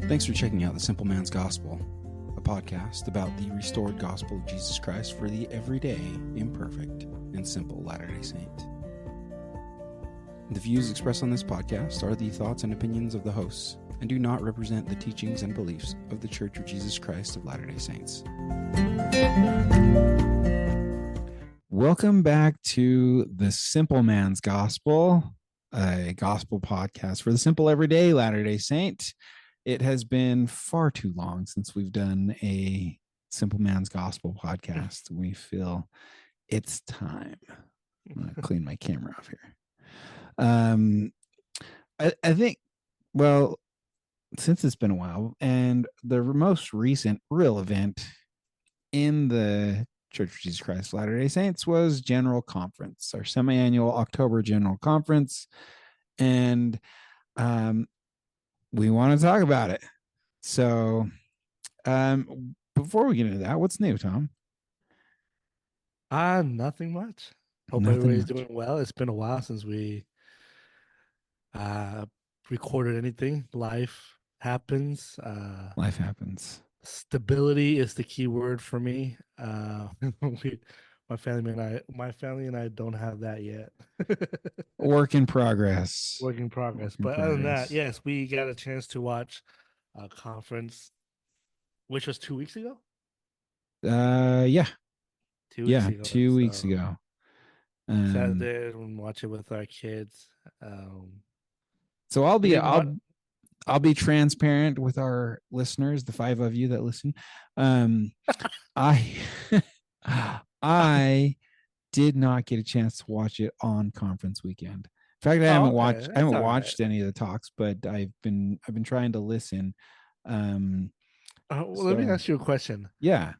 Thanks for checking out The Simple Man's Gospel, a podcast about the restored gospel of Jesus Christ for the everyday, imperfect, and simple Latter-day Saint. The views expressed on this podcast are the thoughts and opinions of the hosts and do not represent the teachings and beliefs of the Church of Jesus Christ of Latter-day Saints. Welcome back to The Simple Man's Gospel, a gospel podcast for the simple everyday Latter-day Saint. It has been far too long since we've done a Simple Man's Gospel podcast. We feel it's time. I'm going to clean my camera off here. I think, well, since it's been a while, and the most recent real event in the Church of Jesus Christ of Latter-day Saints was General Conference, our semi-annual October General Conference. And we want to talk about it. So before we get into that, what's new, Tom? Nothing much. Hope everybody's doing well. It's been a while since we recorded anything. Life happens. Life happens. Stability is the key word for me. My family and I don't have that yet. Work in progress. Work in progress. But other than that, yes, we got a chance to watch a conference, which was 2 weeks ago. Yeah. 2 weeks ago. 2 weeks ago. Sat there and watch it with our kids. So I'll be transparent with our listeners, the 5 of you that listen. I did not get a chance to watch it on conference weekend. In fact, I haven't watched any of the talks, but I've been trying to listen. Let me ask you a question. Yeah.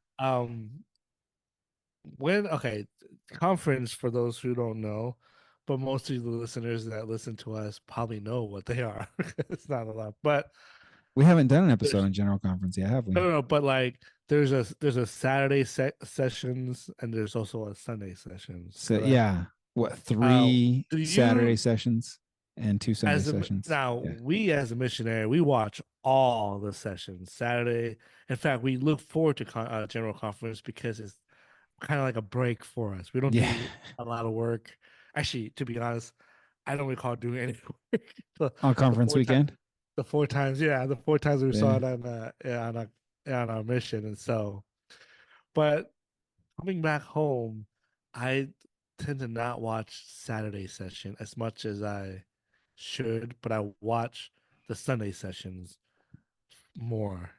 Conference, for those who don't know, but most of the listeners that listen to us probably know what they are. It's not a lot, but we haven't done an episode on General Conference yet, have we? No, but like there's a Saturday sessions and there's also a Sunday sessions. So yeah, what 3 Saturday sessions and 2 Sunday sessions? We as a missionary, we watch all the sessions Saturday. In fact, we look forward to General Conference because it's kind of like a break for us. We don't do a lot of work. Actually, to be honest, I don't recall doing any work on conference weekend. The 4 times we saw it on our mission. And so, but coming back home, I tend to not watch Saturday session as much as I should, but I watch the Sunday sessions more.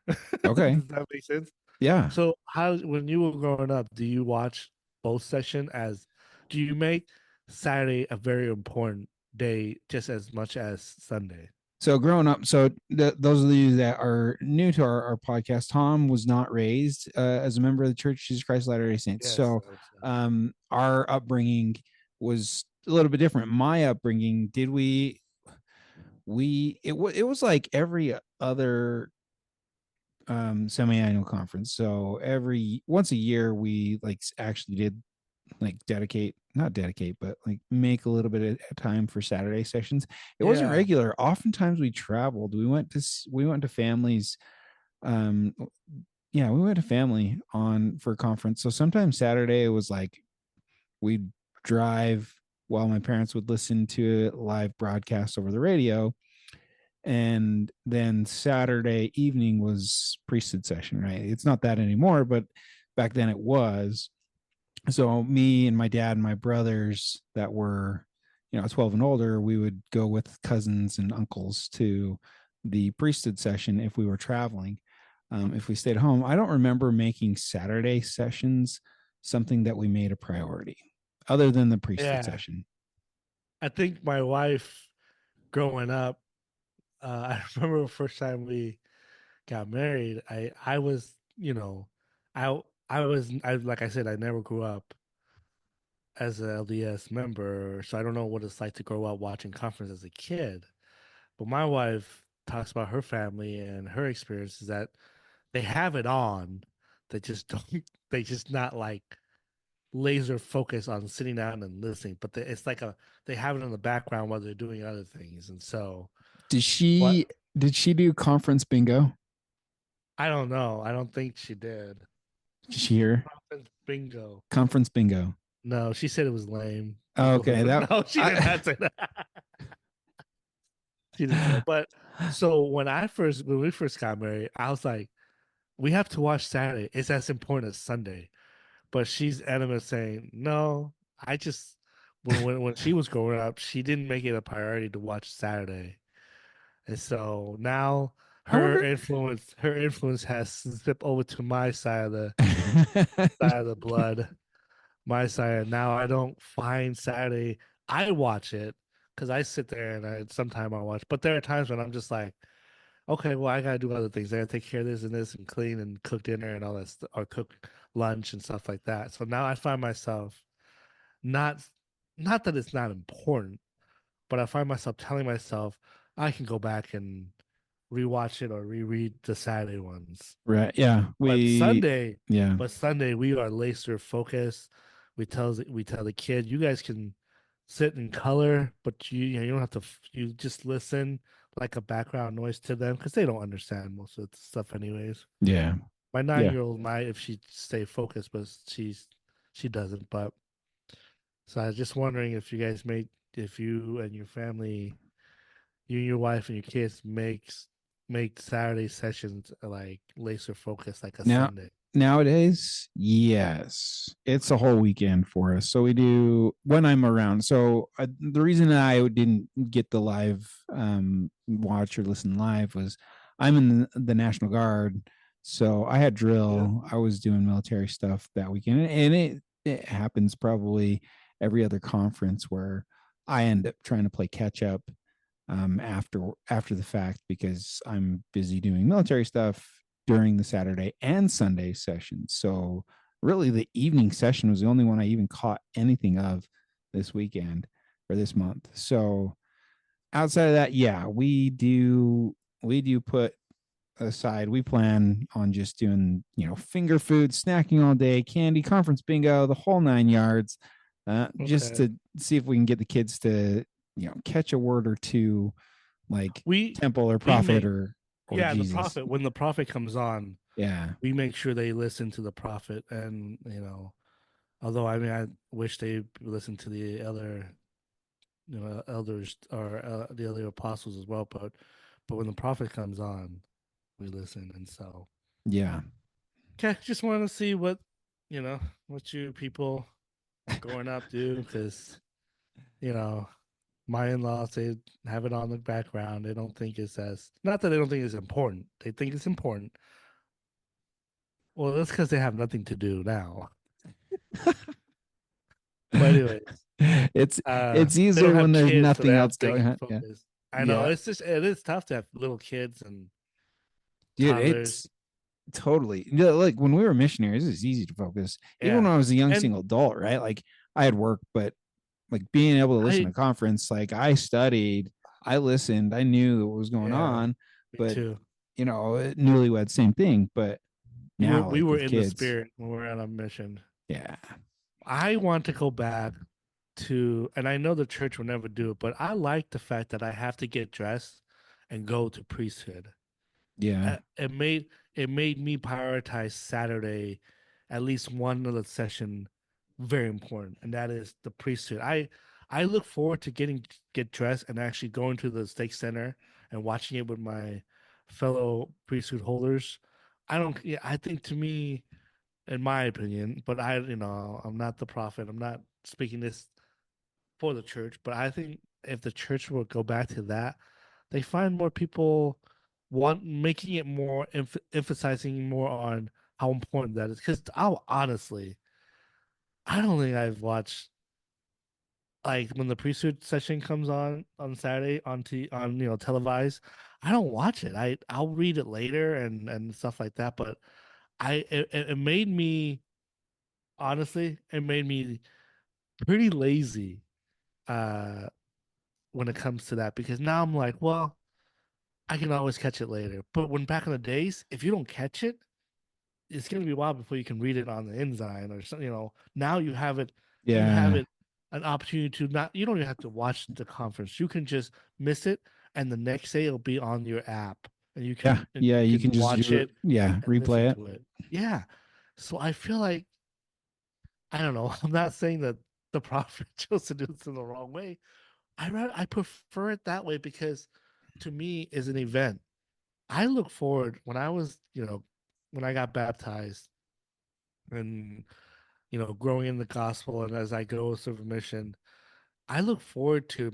Okay. Does that make sense? Yeah. So when you were growing up, do you watch both sessions do you make Saturday a very important day just as much as Sunday? So growing up, those of you that are new to our podcast, Tom was not raised as a member of the Church of Jesus Christ of Latter-day Saints. Yes, so our upbringing was a little bit different. My upbringing, it was like every other semi-annual conference. So once a year we like actually did like not dedicate, but like make a little bit of time for Saturday sessions. It wasn't regular. Oftentimes we traveled. We went to families. We went to family for a conference. So sometimes Saturday it was like we'd drive while my parents would listen to a live broadcast over the radio. And then Saturday evening was priesthood session, right? It's not that anymore, but back then it was. So me and my dad and my brothers that were, 12 and older, we would go with cousins and uncles to the priesthood session if we were traveling. If we stayed home, I don't remember making Saturday sessions something that we made a priority other than the priesthood session. I think my wife growing up, I remember the first time we got married, I was, like I said, I never grew up as an LDS member, so I don't know what it's like to grow up watching conference as a kid. But my wife talks about her family and her experiences that they have it on, they just not like laser focus on sitting down and listening, but it's like they have it in the background while they're doing other things. And so did she Did she do conference bingo? I don't know. I don't think she did. Did she hear Conference bingo. conference bingo? No, she said it was lame. Oh, People okay, who that no, she did I, not say that. She didn't say. But so when we first got married, I was like, we have to watch Saturday. It's as important as Sunday. But she's adamant saying, no, I just when she was growing up, she didn't make it a priority to watch Saturday. And so now I wonder. her influence has slipped over to my side of the blood, my side. Now I don't find Saturday. I watch it because I sit there and sometimes I watch, but there are times when I'm just like, okay, well, I gotta do other things. I gotta take care of this and clean and cook dinner and all that stuff, or cook lunch and stuff like that. So now I find myself not not that it's not important, but I find myself telling myself I can go back and rewatch it or reread the Saturday ones. Right. Yeah. But Sunday, Yeah. we are laser focused. We tell the kid, you guys can sit and color, but you don't have to. You just listen like a background noise to them because they don't understand most of the stuff anyways. Yeah. My Yeah. 9-year-old might if she stay focused, but she doesn't. But so I was just wondering if you guys make if you and your family, you and your wife and your kids make Saturday sessions like laser focused like a Now, Sunday. nowadays, yes, it's a whole weekend for us. So we do when I'm around. So the reason I didn't get the live watch or listen live was I'm in the National Guard. So I had Yeah. drill. I was doing military stuff that weekend, and it happens probably every other conference where I end up trying to play catch up after the fact because I'm busy doing military stuff during the Saturday and Sunday sessions. So really, the evening session was the only one I even caught anything of this weekend or this month. So outside of that, yeah, we do put aside. We plan on just doing finger food, snacking all day, candy, conference bingo, the whole 9 yards, just Okay. to see if we can get the kids to catch a word or two like We temple or we prophet make or yeah, the Jesus. prophet when the prophet comes on, Yeah. we make sure they listen to the prophet and although I mean I wish they listened to the other elders or the other apostles as well, but when the prophet comes on, we listen and so Yeah. okay, just want to see what you people growing up do because you know my in-laws they have it on the background. They don't think it's as not that they don't think it's important. They think it's important. Well, that's because they have nothing to do now. But anyways, it's uh, it's they don't easier have when there's kids, so they nothing have else they going can on. Yeah. focus. I know Yeah. it is tough to have little kids and Dude, toddlers. it's totally like when we were missionaries, it's easy to focus. Even Yeah, when I was a young and single adult, right? Like I had work, but like being able to listen I to conference, like I studied, I listened, I knew what was going yeah, on, me but too. newlywed, same thing. But now, We like were with in the kids, spirit when we were on a mission. yeah, I want to go back to, and I know the church will never do it, but I like the fact that I have to get dressed and go to priesthood. yeah, It made me prioritize Saturday, at least one of the session, very important, and that is the priesthood. I look forward to get dressed and actually going to the stake center and watching it with my fellow priesthood holders. I don't. Yeah, I think to me, in my opinion, but I'm not the prophet. I'm not speaking this for the church, but I think if the church will go back to that, they find more people want making it more emphasizing more on how important that is. Because I'll honestly, I don't think I've watched like when the priesthood session comes on Saturday on televised. I don't watch it. I'll read it later and stuff like that. But it made me honestly, it made me pretty lazy uh when it comes to that because now I'm like, well, I can always catch it later. But when back in the days, if you don't catch it, it's gonna be a while before you can read it on the InZine or something. Now you have yeah, it an opportunity to not you don't even have to watch the conference. You can just miss it and the next day it'll be on your app, and Yeah. Yeah. you You can can just watch do it. it Yeah. and listen Replay it. to it. Yeah. So I feel like I don't know. I'm not saying that the prophet chose to do this in the wrong way. I prefer it that way because to me is an event. I look forward when I was, when I got baptized and growing in the gospel and as I go through mission, I look forward to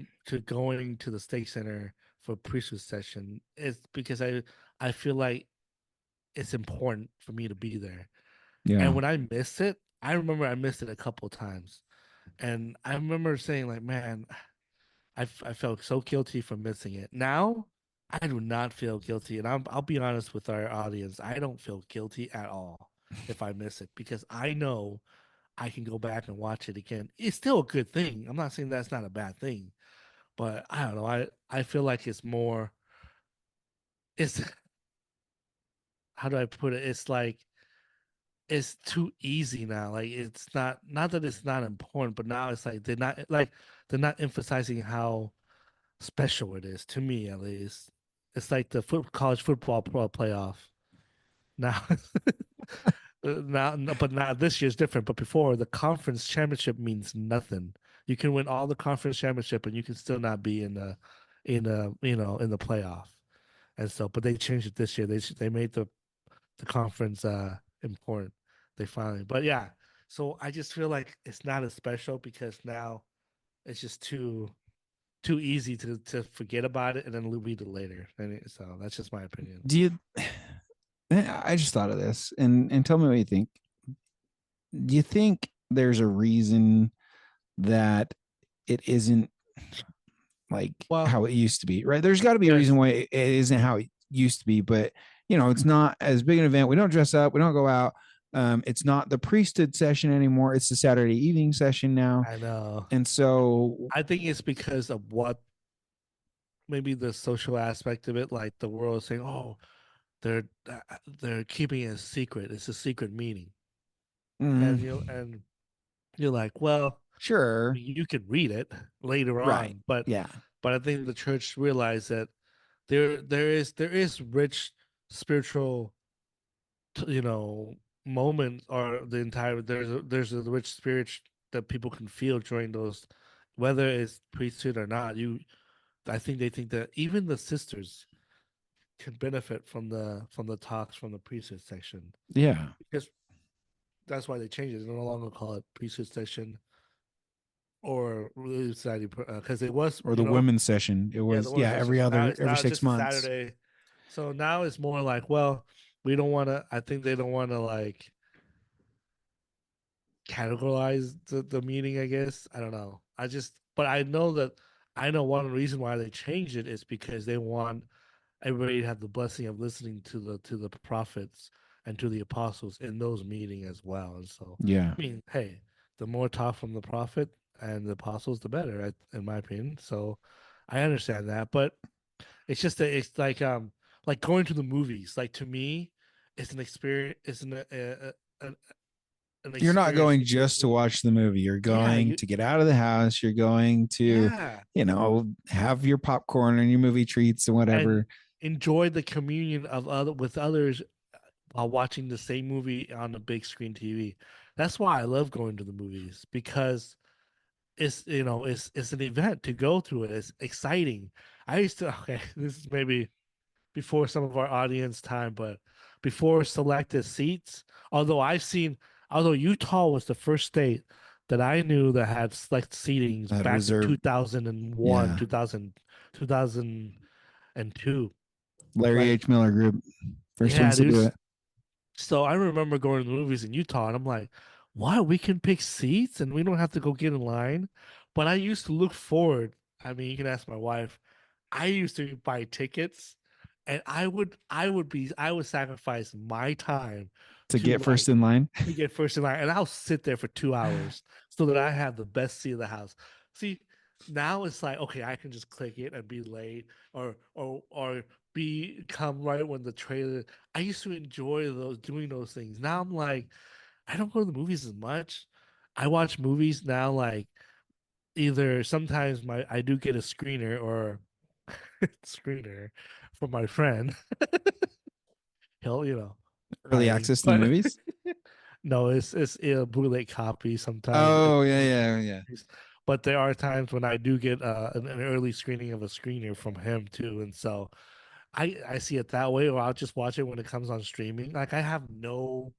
going to the stake center for priesthood session. It's because I feel like it's important for me to be there. And Yeah. when I miss it, I remember I missed it a couple of times. And I remember saying like, man, I felt so guilty for missing it. Now I do not feel guilty, and I'll be honest with our audience. I don't feel guilty at all if I miss it because I know I can go back and watch it again. It's still a good thing. I'm not saying that's not a bad thing, but I don't know. I feel like it's more. It's how do I put it? It's like it's too easy now. Like it's not that it's not important, but now it's like they're not emphasizing how special it is to me at least. It's like the college football playoff now. Now, no, but now this year's different. But before the conference championship means nothing. You can win all the conference championship and you can still not be in the playoff. And so, but they changed it this year. They made the conference important. They finally, but yeah. So I just feel like it's not as special because now it's just too easy to forget about it and then read it later. So that's just my opinion. Do you, I just thought of this and tell me what you think. Do you think there's a reason that it isn't like Well, how it used to be, right? There's got to be a reason yes, why it isn't how it used to be, but it's not as big an event. We don't dress up, we don't go out. It's not the priesthood session anymore. It's the Saturday evening session now. I know. And so, I think it's because of what maybe the social aspect of it, like the world is saying, "Oh, they're keeping it a secret. It's a secret meeting," mm, and you're like, "Well, sure. you could read it later Right. on," but Yeah. I think the church realized that there is rich spiritual you know moment or the entire there's a rich spirit that people can feel during those whether it's priesthood or not you I think they think that even the sisters can benefit from the talks from the priesthood section Yeah. because that's why they changed it. They no longer call it priesthood section or religious society because it was Or the women's session. It yeah the was, women's yeah, section so every now it's six just a months. Saturday so now it's more like well we don't want to I think they don't want to like categorize the meaning, I guess. I don't know. But I know one reason why they changed it is because they want everybody to have the blessing of listening to the prophets and to the apostles in those meetings as well. And so, Yeah. I mean, hey, the more talk from the prophet and the apostles, the better, in my opinion. So, I understand that, but it's just that it's like going to the movies. Like to me, it's an experience. It's an You're not experience going to go just to through. watch the movie. You're Yeah, going to get out of the house. You're going to, yeah, have your popcorn and your movie treats and and whatever. enjoy the communion of other with others while watching the same movie on the big screen TV. That's why I love going to the movies because it's an event to go through it. It's exciting. I used to okay, this is maybe before some of our audience time, but before selected seats, although Utah was the first state that I knew that had select seatings That back in reserve. 2001, Yeah. 2002. Larry Like, H. Miller Group. First yeah, ones to dude. do it. So I remember going to the movies in Utah, and I'm like, what? We can pick seats and we don't have to go get in line. But I used to look forward. I mean, you can ask my wife. I used to buy tickets, and I would sacrifice my time To to get first in line. to get first in line, and I'll sit there for 2 hours so that I have the best seat of the house. See, now it's like okay, I can just click it and be late, or be come right when the trailer. I used to enjoy those doing those things. Now I'm like, I don't go to the movies as much. I watch movies now like either sometimes my I do get a screener or screener for my friend. He'll, Early buy me, access to the but movies. no, it's a bootleg copy sometimes. Oh yeah, yeah, yeah. But there are times when I do get an early screening of a screener from him too, and so I see it that way, or I'll just watch it when it comes on streaming. Like I have no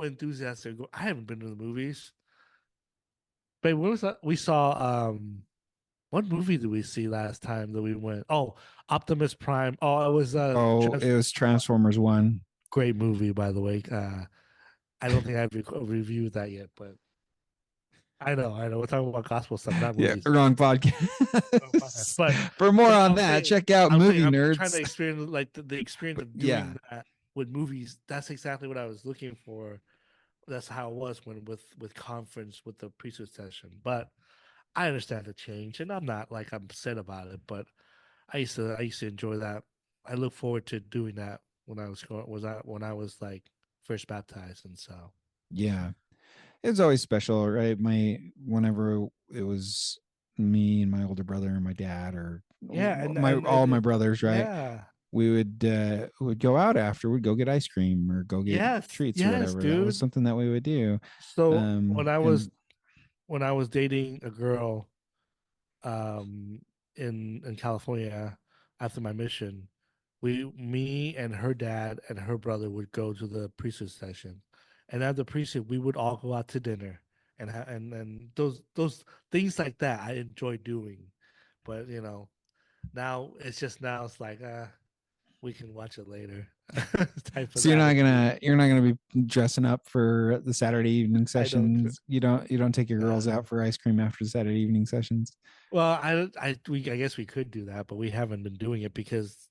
enthusiasm. I haven't been to the movies. But when was that? We saw what movie did we see last time that we went? Oh, Optimus Prime. Oh, it was Oh, it was Transformers One. great movie by the way. I don't think I've reviewed that yet, but I know. We're talking about gospel stuff, not Yeah, movies. wrong Oh, my bad. podcast. But For more but on that, check out I'm saying Movie I'm trying to Nerds. experience like the experience of Yeah, doing that with movies. That's exactly what I was looking for. That's how it was when with conference with the priesthood session. But I understand the change, and I'm not like I'm upset about it. But I used to enjoy that. I look forward to doing that when I when I was like first baptized, and so yeah. It's always special, right? Whenever it was me and my older brother and my dad, or yeah, my all my brothers, right? yeah, We would go out after, we'd go get ice cream or go get treats or yes, whatever. That was dude. something that we would do. So when I was And dating a girl, um, in California after my mission, me and her dad and her brother would go to the priesthood session, and at the priesthood we would all go out to dinner and those things like that I enjoy doing, but now it's like we can watch it later type of so attitude. you're not gonna be dressing up for the Saturday evening I don't. sessions. You don't take your girls Uh, out for ice cream after Saturday evening sessions. well, I guess we could do that, but we haven't been doing it because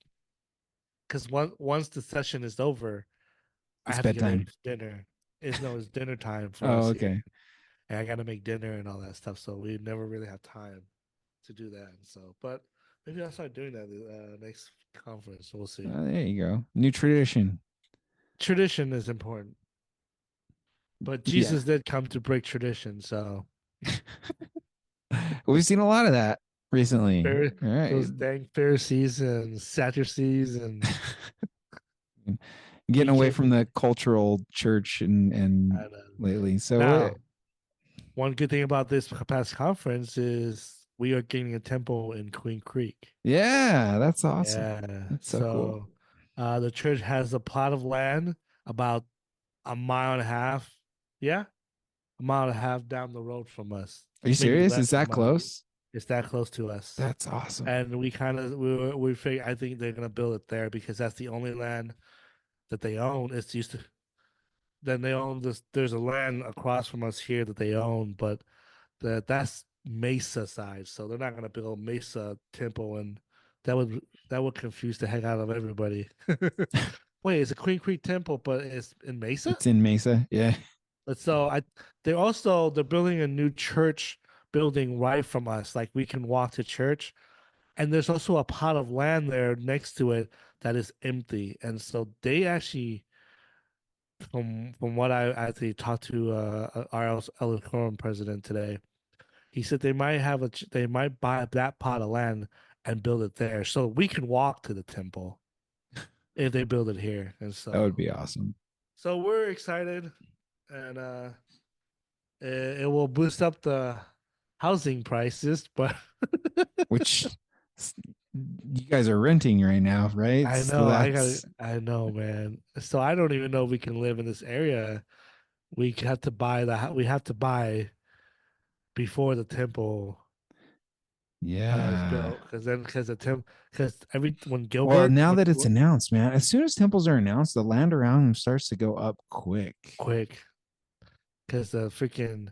once the session is over, I It's have to get ready bedtime. for dinner. It's dinner time for Oh, us here, okay. and I got to make dinner and all that stuff. So we never really have time to do that. So, but maybe I'll start doing that next conference. We'll see. There you go. New tradition. Tradition is important, but Yeah. Jesus did come to break tradition. So We've seen a lot of that recently. Phar- All right. those dang Pharisees and Sadducees and Getting we away came. from the cultural church and And, lately. So now, one good thing about this past conference is we are getting a temple in Queen Creek. yeah, that's awesome. Yeah. That's so cool. So the church has a plot of land about a mile and a half. Yeah. A mile and a half down the road from us. Are you Maybe serious? less Is than a that mile. close? It's that close to us. That's awesome. And we kind of we figure I think they're gonna build it there because that's the only land that they own. It's used to then they own this there's a land across from us here that they own, but that's Mesa side, so they're not gonna build Mesa Temple, and that would that would confuse the heck out of everybody. Wait, it's a Queen Creek Temple, but it's in Mesa. It's in Mesa. Yeah. But so they're building a new church building right from us, like we can walk to church, and there's also a plot of land there next to it that is empty, and so they actually. From what I actually talked to our El Quorum president today, he said they might buy that plot of land and build it there, so we can walk to the temple if they build it here. And That would so, be awesome. so we're excited, and it will boost up the housing prices. But Which you guys are renting right now, right? I So know that's I know, man. So I don't even know if we can live in this area. We have to buy we have to buy before the temple is yeah. built because every when Well, Gilbert now when that it's announced, man, as soon as temples are announced, the land around them starts to go up quick. quick because the freaking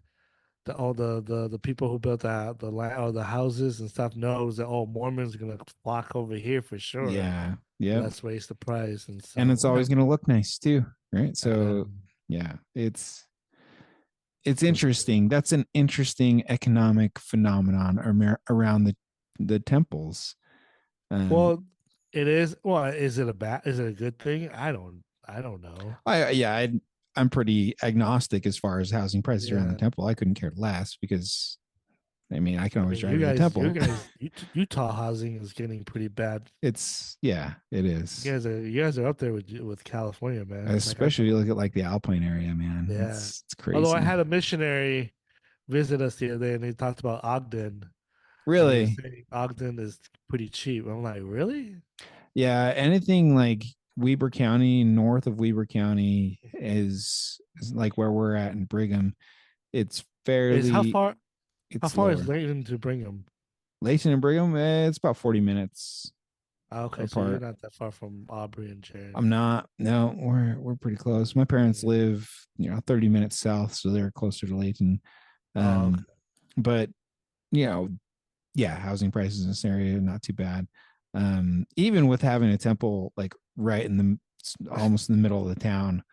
the people who built the land or the houses and stuff knows that Mormons are gonna flock over here for sure. Yeah. So Yep. let's raise the price, and And so it's always going to look nice too, right? and So, yeah, it's so interesting. That's an interesting economic phenomenon around the temples. Um, well, it is. Well, is it a bad? Is it a good thing? I don't know. I'm pretty agnostic as far as housing prices around the Yeah. temple. I couldn't care less because I mean, I can I always mean, drive to the temple. Utah housing is getting pretty bad. It's yeah, it is. You guys are up there with California, man. Like I Especially if thought, you look at like the Alpine area, man. yeah. It's Although I crazy. had a missionary visit us the other day, and he talked about Ogden, and he was Really? saying Ogden is pretty cheap. I'm like, really? Yeah, anything like Weber County, north of Weber County is like where we're at in Brigham. It's Is fairly how it's far is lower. Layton to Brigham? Layton and Brigham, it's about 40 minutes Okay, so you're apart. not that far from Aubrey and Sharon. I'm not. No, we're pretty close. My parents Yeah. live, 30 minutes south, so they're closer to Layton. Oh, okay. But you know, yeah, housing prices in this area not too bad. Even with having a temple like right in the almost in the middle of the town,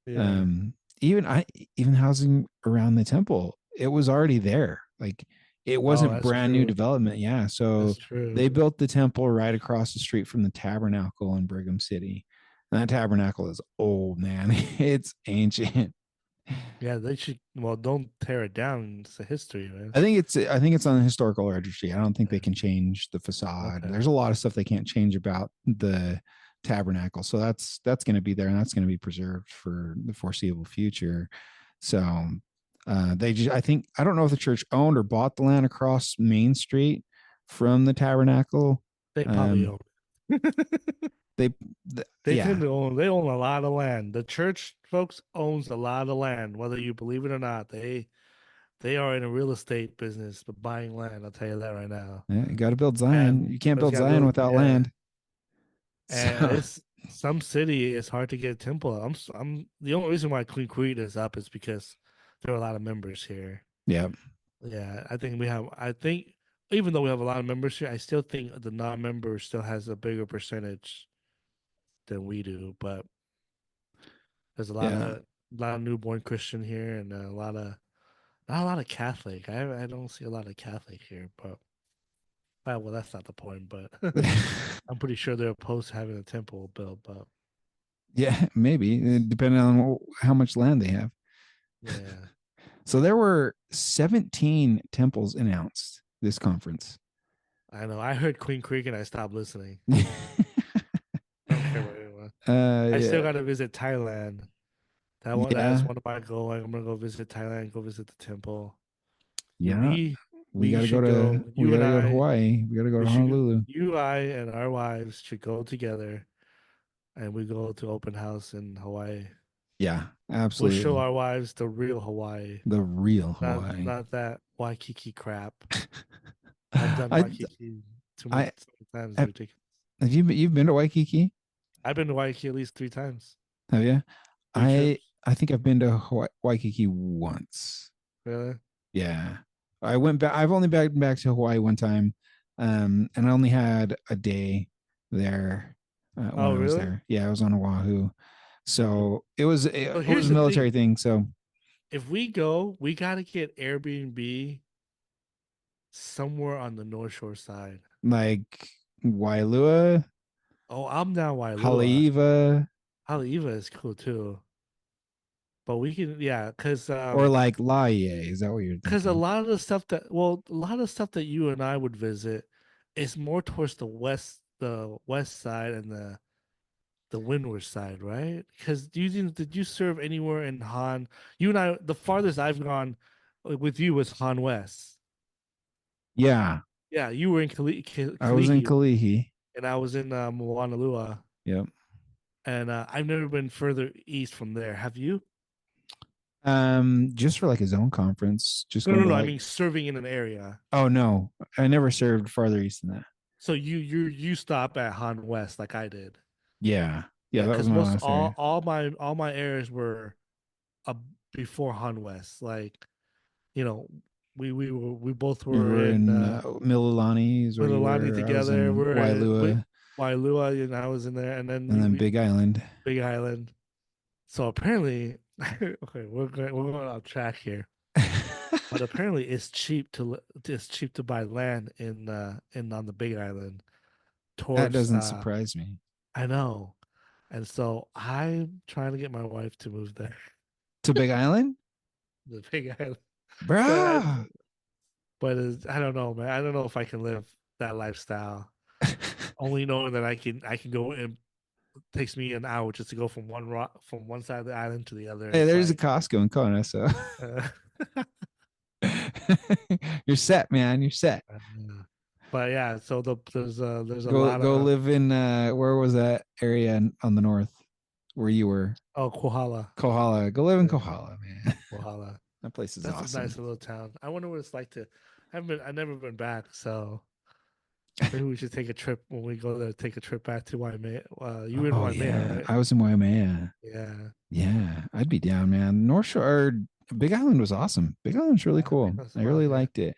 Yeah. um, even I even housing around the temple, it was already there. Like it Oh, wasn't that's brand new true. development. Yeah, so That's true. they built the temple right across the street from the tabernacle in Brigham City. And that tabernacle is old, man. It's ancient. Yeah, they should. Well, don't tear it down. It's a history, man. I think it's on the historical registry. I don't think they Yeah. can change the facade. Okay. There's a lot of stuff they can't change about the tabernacle. So that's going to be there and that's going to be preserved for the foreseeable future. So they just I think I don't know if the church owned or bought the land across Main Street from the tabernacle. They probably Um own. they They tend yeah. to own. They own a lot of land. The church folks owns a lot of land, whether you believe it or not. They are in a real estate business, but buying land. I'll tell you that right now. Yeah, you got to build Zion. And You can't but it's build got to Zion build. without Yeah, land. and So, it's some city. It's hard to get a temple. I'm the only reason why Queen Creed is up is because there are a lot of members here. yeah. Yeah, I think we have. I think even though we have a lot of members here, I still think the non-member still has a bigger percentage than we do. But there's Yeah. a lot of newborn Christian here, and a lot of not a lot of Catholic. I don't see a lot of Catholic here, but well, that's not the point. But I'm pretty sure they're opposed to having a temple built. But Yeah, maybe depending on how much land they have. yeah, So there were 17 temples announced this conference. I know. I heard Queen Creek and I stopped listening. I don't care about anyone. I still Yeah, got to visit Thailand. That's yeah, one of my goals. Like, I'm gonna go visit Thailand, go visit the temple. Yeah, yeah. We we got to go should to go. we You got and to go to I, Hawaii. We got to go we to should. Honolulu. You, I, and our wives should go together, and we go to open house in Hawaii. Yeah, We'll show absolutely. our wives the real Hawaii, The real Hawaii. not that Waikiki crap. I've done I Waikiki I too many times. It's have, ridiculous. have you've been to Waikiki? I've been to Waikiki at least 3 times, Have you? 3 trips. I think I've been to Waikiki once. Really? Yeah. I went back. I've only been back to Hawaii one time. And I only had a day there when Oh, I was really? there. Yeah, I was on Oahu. So So it was here's a the thing: military thing. So if we go, we gotta get Airbnb somewhere on the North Shore side. like Wailua, Oh, I'm down Wailua. Haleiwa, Haleiwa is cool too. But we can, yeah, or like Laie. Is that what you're because a thinking? lot of the stuff that, well, a lot of stuff that you and I would visit is more towards the west side and the windward side, right? Because did you serve anywhere in Han? You and I, the farthest I've gone with you was Han West. Yeah, Yeah, you were in I was in Kalihi, Kalihi. and I was in Moanalua, Yep. and I've never been further east from there. Have you? Just for like a zone conference, just No, going no, to no. I like, mean, serving in an area. oh no, I never served farther east than that. So you stop at Han West like I did. Yeah. Yeah, Yeah, that was because my most last area. all my areas were uh, before Han West. Like, you know, we both We were were in in Mililani is where you Mililani were. I was together. in We're at Wailua Wailua, and I was in there, and then and then we Big Island. Big Island. So apparently, okay, we're going off track here. But apparently, it's cheap to buy land in on the Big Island That towards doesn't surprise me. I know. And so I'm trying to get my wife to move there, To Big Island? the Big Island. But Bruh. but I don't know, man. I don't know if I can live that lifestyle. Only knowing that I can go and takes me an hour just to go from one side of the island to the other. Hey, It's there's a like, Costco in Kona, so uh, you're set, man. You're set. uh, but yeah. So there's a Go lot go of live in where was that area on the north where you were? Kohala. Kohala. Go live in Yeah, Kohala, man. Kohala. That place is That's a awesome. nice little town. I wonder what it's like to. I've never been back, so maybe we should take a trip when we go there. Take a trip back to Waimea. You in Oh Waimea, yeah, right? I was in Waimea. Yeah. Yeah, I'd be down, man. North Shore, Big Island was awesome. Big Island's really I cool. think that's I fun. really Yeah, liked it.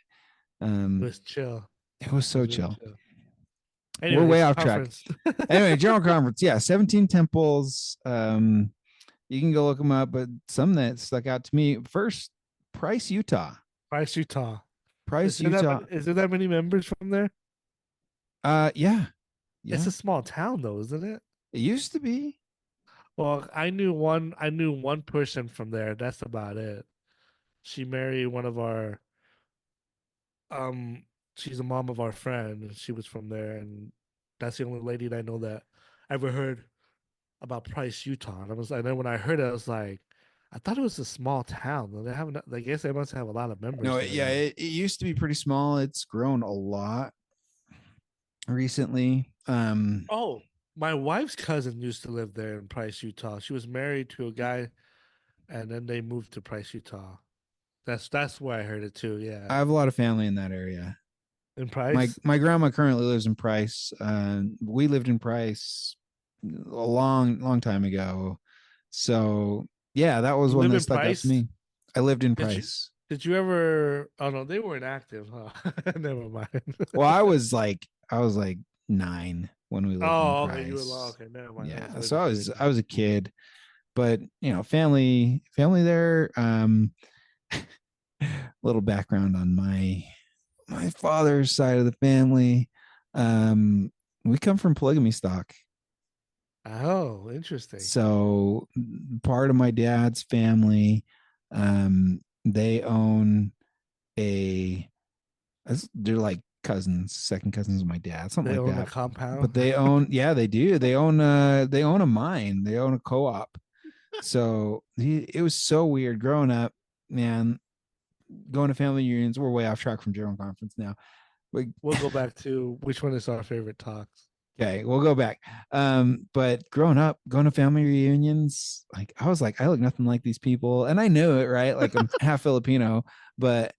it Um, was chill. it was It so was really chill. chill. We're way Anyways, off track. conference. Anyway, general conference. Yeah, 17 temples. You can go look them up, but some that stuck out to me first, Price, Utah. Price, Utah. Price, Utah. Is there that many members from there? Yeah, It's yeah. a small town though, isn't it? It used to be. Well, I knew one person from there. That's about it. She married one of our um she's a mom of our friend and she was from there and that's the only lady that I know that ever heard about Price, Utah. And then when I heard it, I was like, I thought it was a small town. They have I guess they must have a lot of members No, there yeah, then. it used to be pretty small. It's grown a lot recently. Oh, my wife's cousin used to live there in Price, Utah. She was married to a guy and then they moved to Price, Utah. That's where I heard it too. Yeah, I have a lot of family in that area. in My Price. my grandma currently lives in Price. We lived in Price a long time ago. So yeah, that was You one live that in stuck out to Price? me. I lived in Did you Price. did you ever? Oh no, they weren't active, huh? Never mind. Well, I was like 9 when we lived in Oh, okay, you were long. Price. Okay, never mind. Yeah, So they're so just way I down. was a kid, but family there. Little background on my father's side of the family. We come from polygamy stock. Oh, interesting. So part of my dad's family, they own a, they're like cousins, second cousins of my dad, something They like own a that. compound. But yeah, they do. They own a mine. They own a co-op. So it was so weird growing up, man. Going to family reunions. We're way off track from general conference now. But We'll go back to which one is our favorite talks. okay, we'll go back. But growing up, going to family reunions, like I was like, I look nothing like these people, and I knew it, right? Like I'm half Filipino, but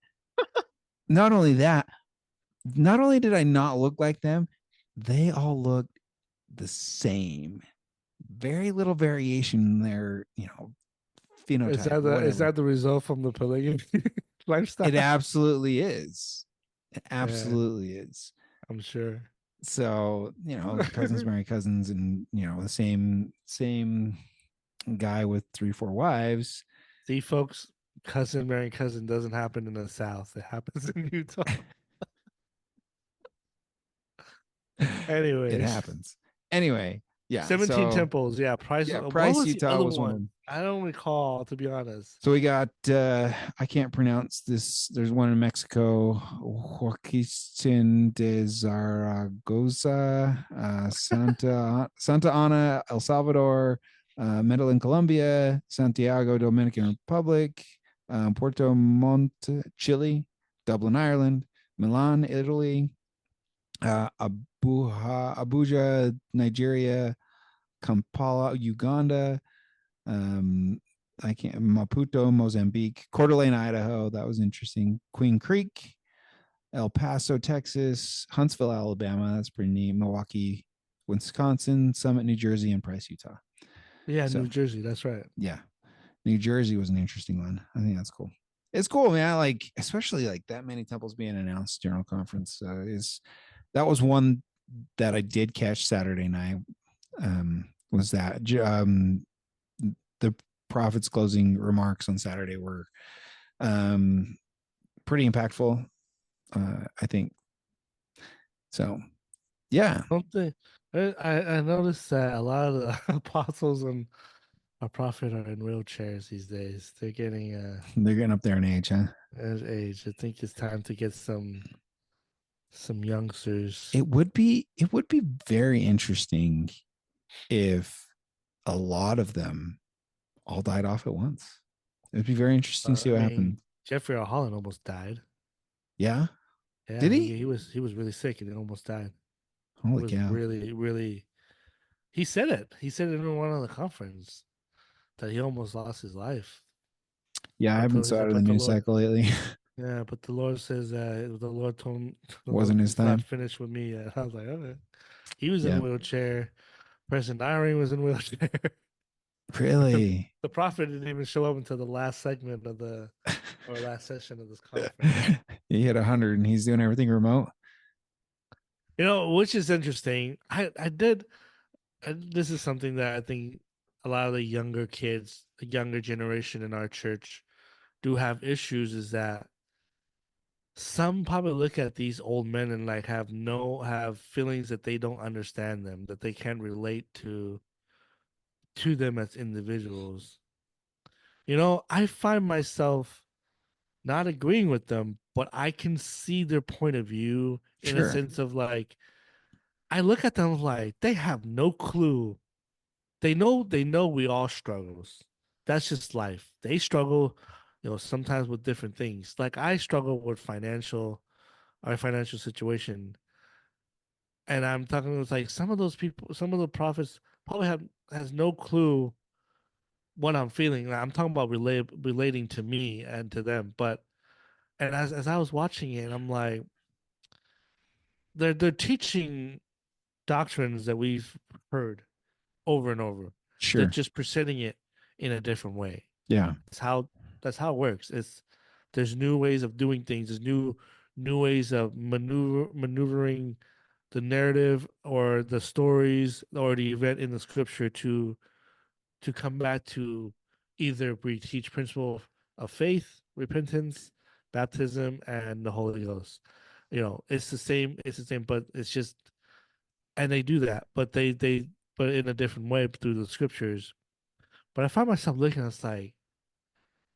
not only that, not only did I not look like them, they all looked the same. Very little variation in their, phenotype, Is whatever. that the result from the polygamy It lifestyle? absolutely is. It Yeah, absolutely is. I'm sure. So cousins marry cousins, and the same guy with 3 4 wives. See, folks, cousin marrying cousin doesn't happen in the South. It happens in Utah. It Anyways, happens anyway. Yeah, 17 so temples. Yeah, Price. yeah, What Price, was the Utah other was one of one? them. I don't recall, to be honest. So we got I can't pronounce this. There's one in Mexico, Joaquin de Zaragoza, Santa Ana, El Salvador, Medellin, Colombia, Santiago, Dominican Republic, Puerto Montt, Chile, Dublin, Ireland, Milan, Italy, Abuja, Nigeria, Kampala, Uganda, um, I can't, Maputo, Mozambique, Coeur d'Alene, Idaho. That was interesting. Queen Creek, El Paso, Texas, Huntsville, Alabama. That's pretty neat. Milwaukee, Wisconsin, Summit, New Jersey, and Price, Utah. Yeah, So New Jersey. That's right. yeah, New Jersey was an interesting one. I think that's cool. It's cool, man. Like especially like that many temples being announced. General conference is that was one that I did catch Saturday night. Was that the prophet's closing remarks on Saturday were um, pretty impactful. I think so. Yeah, Something I noticed that a lot of the apostles and our prophet are in wheelchairs these days. They're getting They're getting up there in age, huh? at age. I think it's time to get some youngsters. It would be very interesting if a lot of them all died off at once. It'd be very interesting to see I what mean, happened. Jeffrey R. Holland almost died. Yeah. Yeah, Did he he? he was really sick and he almost died. It Holy was cow. really really. He said it. He said it in one of the conference that he almost lost his life. Yeah, I haven't He saw said, it in the but the news Lord, cycle lately. yeah, but the Lord says that the Lord told him, the Lord, Wasn't his it's not time. finished with me yet. I was like, okay. He was in a Yeah. wheelchair. President Irene was in a wheelchair. Really? The prophet didn't even show up until the last segment of the or last session of this conference. He hit 100 and he's doing everything remote. You know, which is interesting. I did. This is something that I think a lot of the younger kids, the younger generation in our church, do have issues. Is that some probably look at these old men and like have feelings that they don't understand them, that they can't relate to them as individuals. You know, I find myself not agreeing with them, but I can see their point of view in a Sure. sense of like I look at them like they have no clue. They know we all struggles. That's just life. They struggle, you know, sometimes with different things. Like I struggle with our financial situation. And I'm talking with like some of those people, some of the prophets probably have has no clue what I'm feeling. I'm talking about relating to me and to them. But and as I was watching it, I'm like, they're teaching doctrines that we've heard over and over. They're Sure. just presenting it in a different way. Yeah. That's how it works. It's there's new ways of doing things. There's new ways of maneuvering the narrative or the stories or the event in the scripture to come back to either we teach principle of faith, repentance, baptism, and the Holy Ghost. You know, it's the same. It's the same, but it's just and they do that, but they but in a different way through the scriptures. But I find myself looking, it's like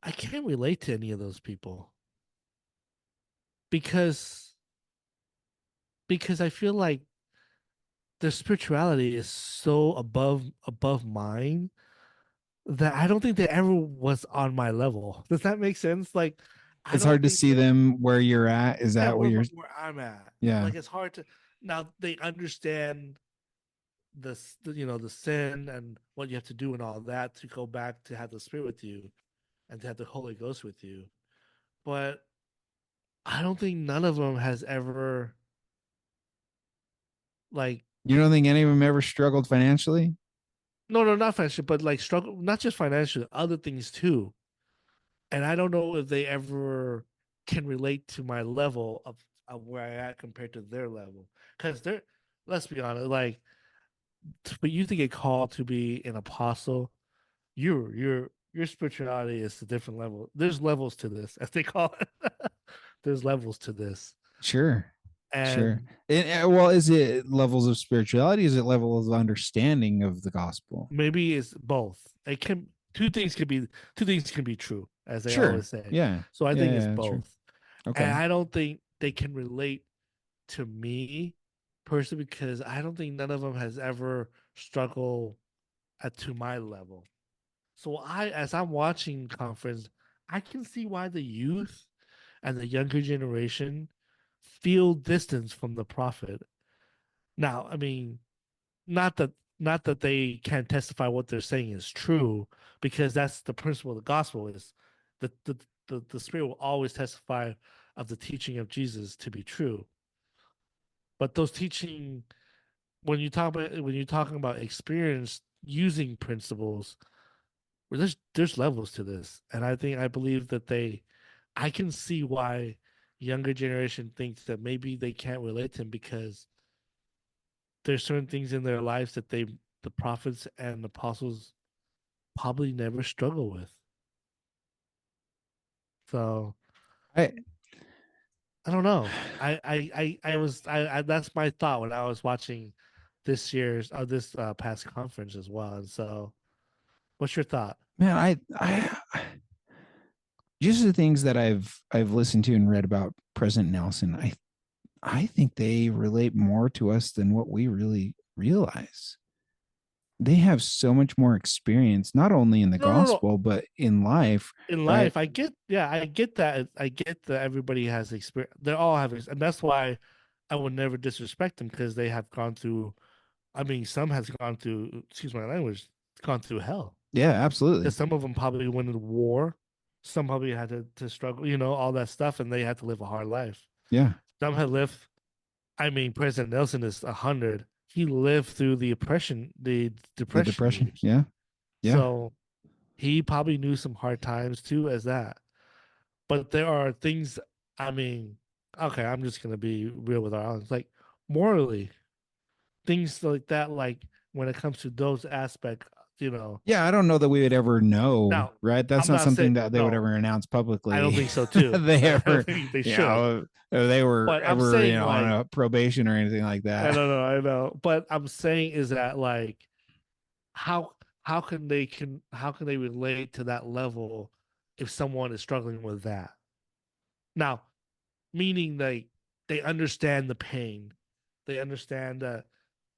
I can't relate to any of those people because I feel like their spirituality is so above mine that I don't think they ever was on my level. Does that make sense? Like I It's don't hard to think see that them where you're at. Is yeah, that where you're? where I'm at. Yeah. Like it's hard to now they understand you know the sin and what you have to do and all that to go back to have the spirit with you and to have the Holy Ghost with you. But I don't think none of them has ever like You don't think any of them ever struggled financially? no not financial, but like struggle not just financially, other things too. And I don't know if they ever can relate to my level of where I at compared to their level. Because they're let's be honest, like for you to get called to be an apostle, your spirituality is a different level. There's levels to this, as they call it. There's levels to this. Sure. Sure. And Well, is it levels of spirituality? Is it levels of understanding of the gospel? maybe it's both. It can two things can be true, as they Sure. always say. Yeah. So I Yeah. think it's Yeah. Sure. both. And Okay. I don't think they can relate to me personally because I don't think none of them has ever struggled at to my level. So as I'm watching conference, I can see why the youth and the younger generation feel distance from the prophet. Now, I mean, not that not that they can't testify what they're saying is true, because that's the principle of the gospel is the spirit will always testify of the teaching of Jesus to be true. But those teaching when you're talking about experience using principles, well, there's levels to this. And I believe that I can see why younger generation thinks that maybe they can't relate to him because there's certain things in their lives that the prophets and apostles probably never struggle with. So I I don't know. I that's my thought when I was watching this past conference as well. And so What's your thought? Man, just the things that I've listened to and read about President Nelson, I think they relate more to us than what we really realize. They have so much more experience, not only in the No, no, no. gospel, but in life, In right? life, I get that. I get that everybody has experience. They all have, and that's why I would never disrespect them because they have gone through. I mean, some has gone through. Excuse my language. Gone through hell. Yeah, Because absolutely. some of them probably went to war. Some probably had to struggle. All that stuff, and they had to live a hard life. Yeah. Some had lived. I mean, President Nelson is 100. He lived through the The depression depression. years. Yeah. Yeah. So he probably knew some hard times too, as that. But there are things, I mean, okay, I'm just gonna be real with our audience. Like morally, things like that, like when it comes to those aspects. Yeah, I don't know that we would ever know, Now, right? That's I'm not not saying something that they would no, ever announce I don't publicly. think so too. They I don't ever, think they you should. know, or they were But I'm ever, saying on like a probation or anything like I that. don't know, I know. But I'm saying is that like how how can they relate to that level if someone is struggling with that? Now, meaning they understand the pain. They understand that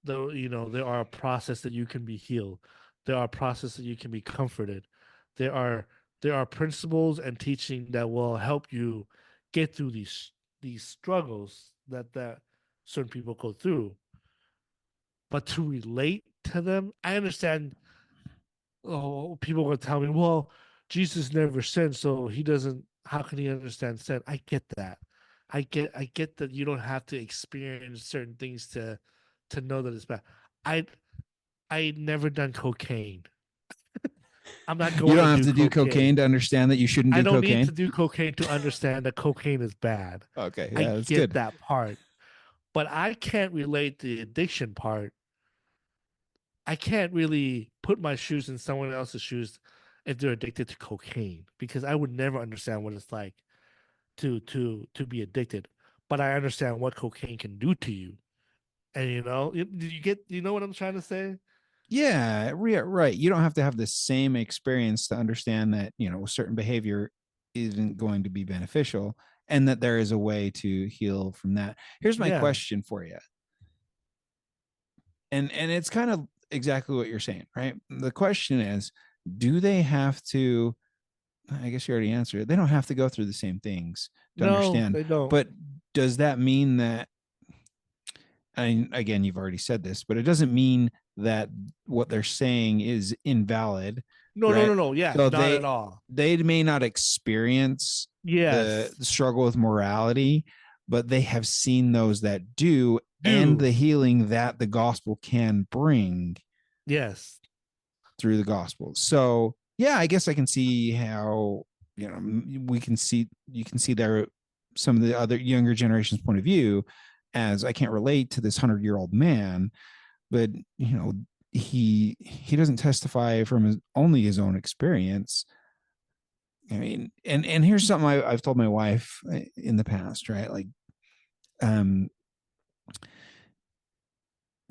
there are a process that you can be healed. There are a process that you can be comforted. There are there are principles and teaching that will help you get through these struggles that certain people go through. But to relate to them, I understand. Oh, people are going to tell me, well, Jesus never sinned, so he doesn't. How can he understand sin? I get that. I get that you don't have to experience certain things to know that it's bad. I I never done cocaine. I'm not You going don't to have do to do cocaine cocaine. to understand that you shouldn't I do don't need cocaine. to do cocaine to understand that cocaine is bad. Okay, I yeah, that's get good. that part, but I can't relate the addiction part. I can't really put my shoes in someone else's shoes if they're addicted to cocaine because I would never understand what it's like to be addicted. But I understand what cocaine can do to you. And you know what I'm trying to say? Yeah, right. You don't have to have the same experience to understand that, certain behavior isn't going to be beneficial and that there is a way to heal from that. Here's my Yeah. question for you. And it's kind of exactly what you're saying, right? The question is, do they have to, I guess you already answered it. They don't have to go through the same things to No, understand. they don't. But does that mean that, and again, you've already said this, but it doesn't mean that what they're saying is invalid, No, no, right? no, no. Yeah, So not at all. they may not experience the Yes. struggle with morality, but they have seen those that do, and Do. the healing that the gospel can bring Yes. through the gospel. So yeah, I guess I can see how, we can see, you can see there some of the other younger generation's point of view, as I can't relate to this 100-year-old man, but he doesn't testify from only his own experience. I mean, and here's something I've told my wife in the past, right? Like, um,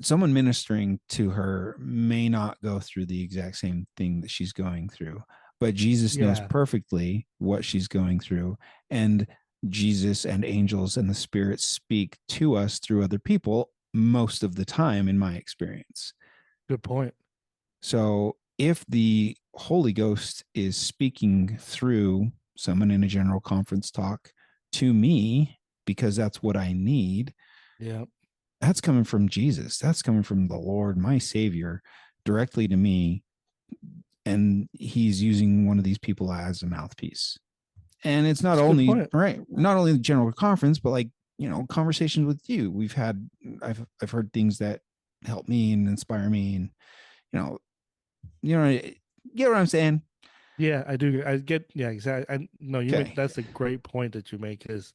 someone ministering to her may not go through the exact same thing that she's going through, but Jesus knows Yeah. perfectly what she's going through. And Jesus and angels and the spirit speak to us through other people most of the time, in my experience. Good point. So if the Holy Ghost is speaking through someone in a general conference talk to me, because that's what I need, Yeah. that's coming from Jesus. That's coming from the Lord, my Savior, directly to me. And he's using one of these people as a mouthpiece. And it's not That's a good only, point. right, not only the general conference, but like, conversations with you. I've heard things that help me and inspire me. And, you know, you know, you get what I'm saying? Yeah, I do. I get. Yeah, exactly. I no, you make Okay. that's a great point that you make is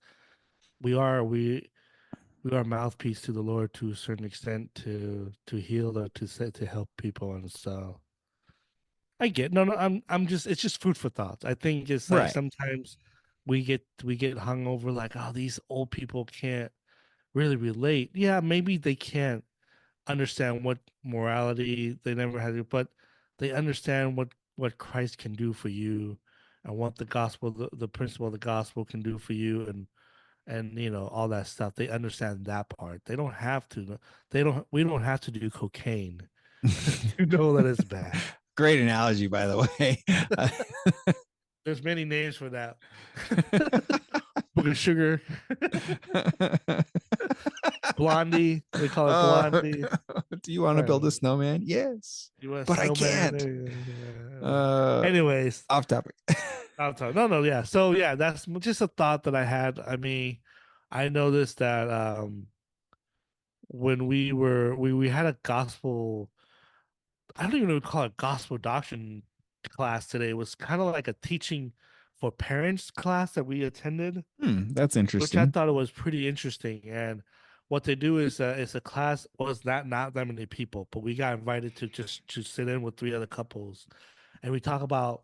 we are we we are mouthpiece to the Lord to a certain extent to heal or to say to help people, and so I get. No, no, I'm just it's just food for thought. I think it's like Right. sometimes we get hung over like, oh, these old people can't really relate. Yeah, maybe they can't understand what morality they never had, but they understand what Christ can do for you and what the gospel, the principle of the gospel can do for you, and all that stuff. They understand that part. They don't have to. They don't. We don't have to do cocaine to know that it's bad. Great analogy, by the way. There's many names for that. Book of Sugar, Blondie. They call it Blondie. Do you want to build a snowman? Yes, You want a but I snowman? can't. Anyways, Off topic. no, yeah. So yeah, that's just a thought that I had. I mean, I noticed that when we had a gospel, I don't even know what to call it, gospel doctrine class today. It was kind of like a teaching for parents class that we attended, That's which I interesting. thought it was pretty interesting. And what they do is it's a class was not that many people, but we got invited to just to sit in with three other couples, and we talk about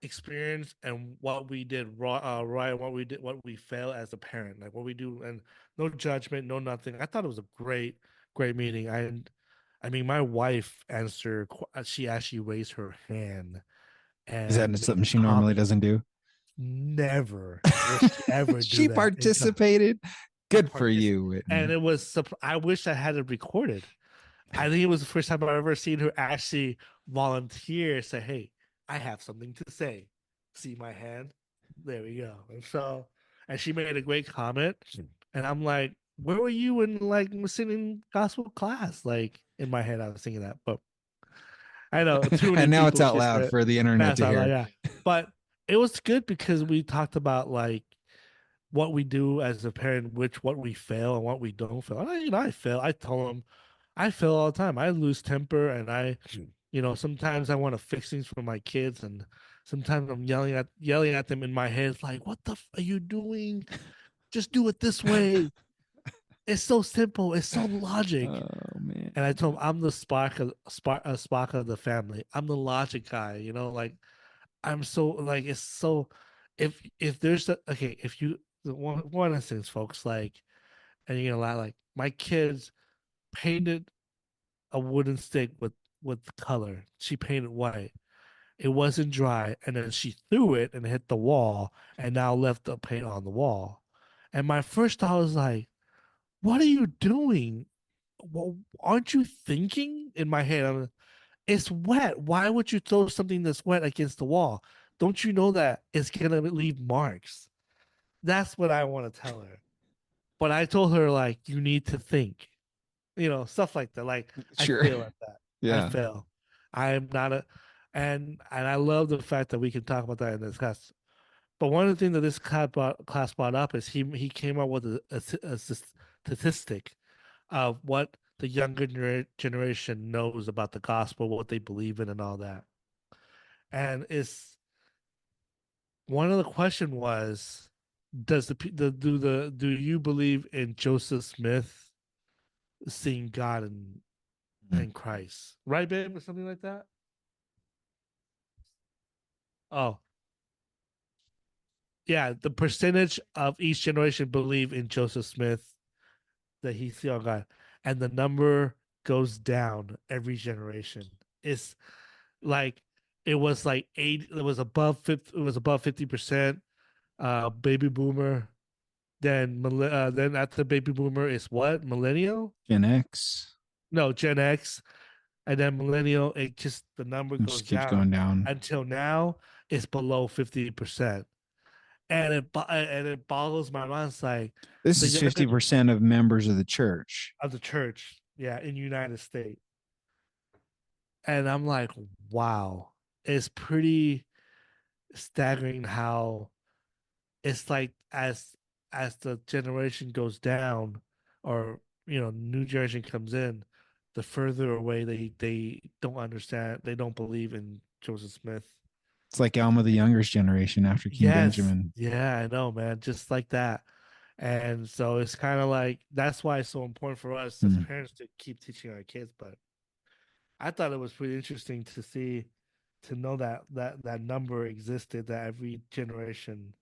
experience and what we did right, and what we failed as a parent, like what we do, and no judgment, no nothing. I thought it was a great meeting. I mean, my wife answered. She actually raised her hand Is that and made something a she normally comment. doesn't do? Never will she ever do She that. participated. She Good for participated, you, and Whitney. it was. I wish I had it recorded. I think it was the first time I've ever seen her actually volunteer, say, "Hey, I have something to say. See my hand? There we go." And she made a great comment, and I'm like, "Where were you in like singing gospel class?" Like in my head, I was thinking that, but I know too many And now it's people out just loud said for the internet that's to not like hear. yeah. But it was good because we talked about like what we do as a parent, which what we fail and what we don't fail. And I fail. I tell them I fail all the time. I lose temper, and sometimes I want to fix things for my kids, and sometimes I'm yelling at them in my head, like, "What the are you doing? Just do it this way. It's so simple. It's so logic." Oh man. And I told him I'm the spark of the family. I'm the logic guy. Like I'm so like it's so. If there's a okay, if you one instance, folks, like, and you're gonna lie, like my kids painted a wooden stick with color. She painted white. It wasn't dry, and then she threw it and hit the wall, and now left the paint on the wall. And my first thought was like, "What are you doing? Well, aren't you thinking?" In my head, it's wet. Why would you throw something that's wet against the wall? Don't you know that it's gonna leave marks? That's what I want to tell her. But I told her like, you need to think. Stuff like that. Like I Sure. fail at that. I Yeah. fail. I am not a, and I love the fact that we can talk about that in this class. But one of the things that this class brought up is he came up with a statistic of what the younger generation knows about the gospel, what they believe in, and all that. And it's one of the question was, does do you believe in Joseph Smith seeing God Mm. and Christ, right, babe, or something like that? Oh, yeah. The percentage of each generation believe in Joseph Smith that he saw God, and the number goes down every generation. It's like it was like 8. It was above 50. It was above 50%. Baby boomer. Then after baby boomer is what? Millennial? Gen X. No, Gen X, and then millennial. It just the number It goes just keeps down going down. until now it's below 50%, and it boggles my mind. It's like This the is younger 50% of members of the church. of the church, yeah, in United States, and I'm like, wow, it's pretty staggering how it's like as the generation goes down, or new generation comes in, the further away they don't understand, they don't believe in Joseph Smith. It's like Alma the Younger's generation after King Yes, Benjamin. yeah, I know, man, just like that. And so it's kind of like that's why it's so important for us as Hmm. parents to keep teaching our kids. But I thought it was pretty interesting to see, to know that number existed, that every generation,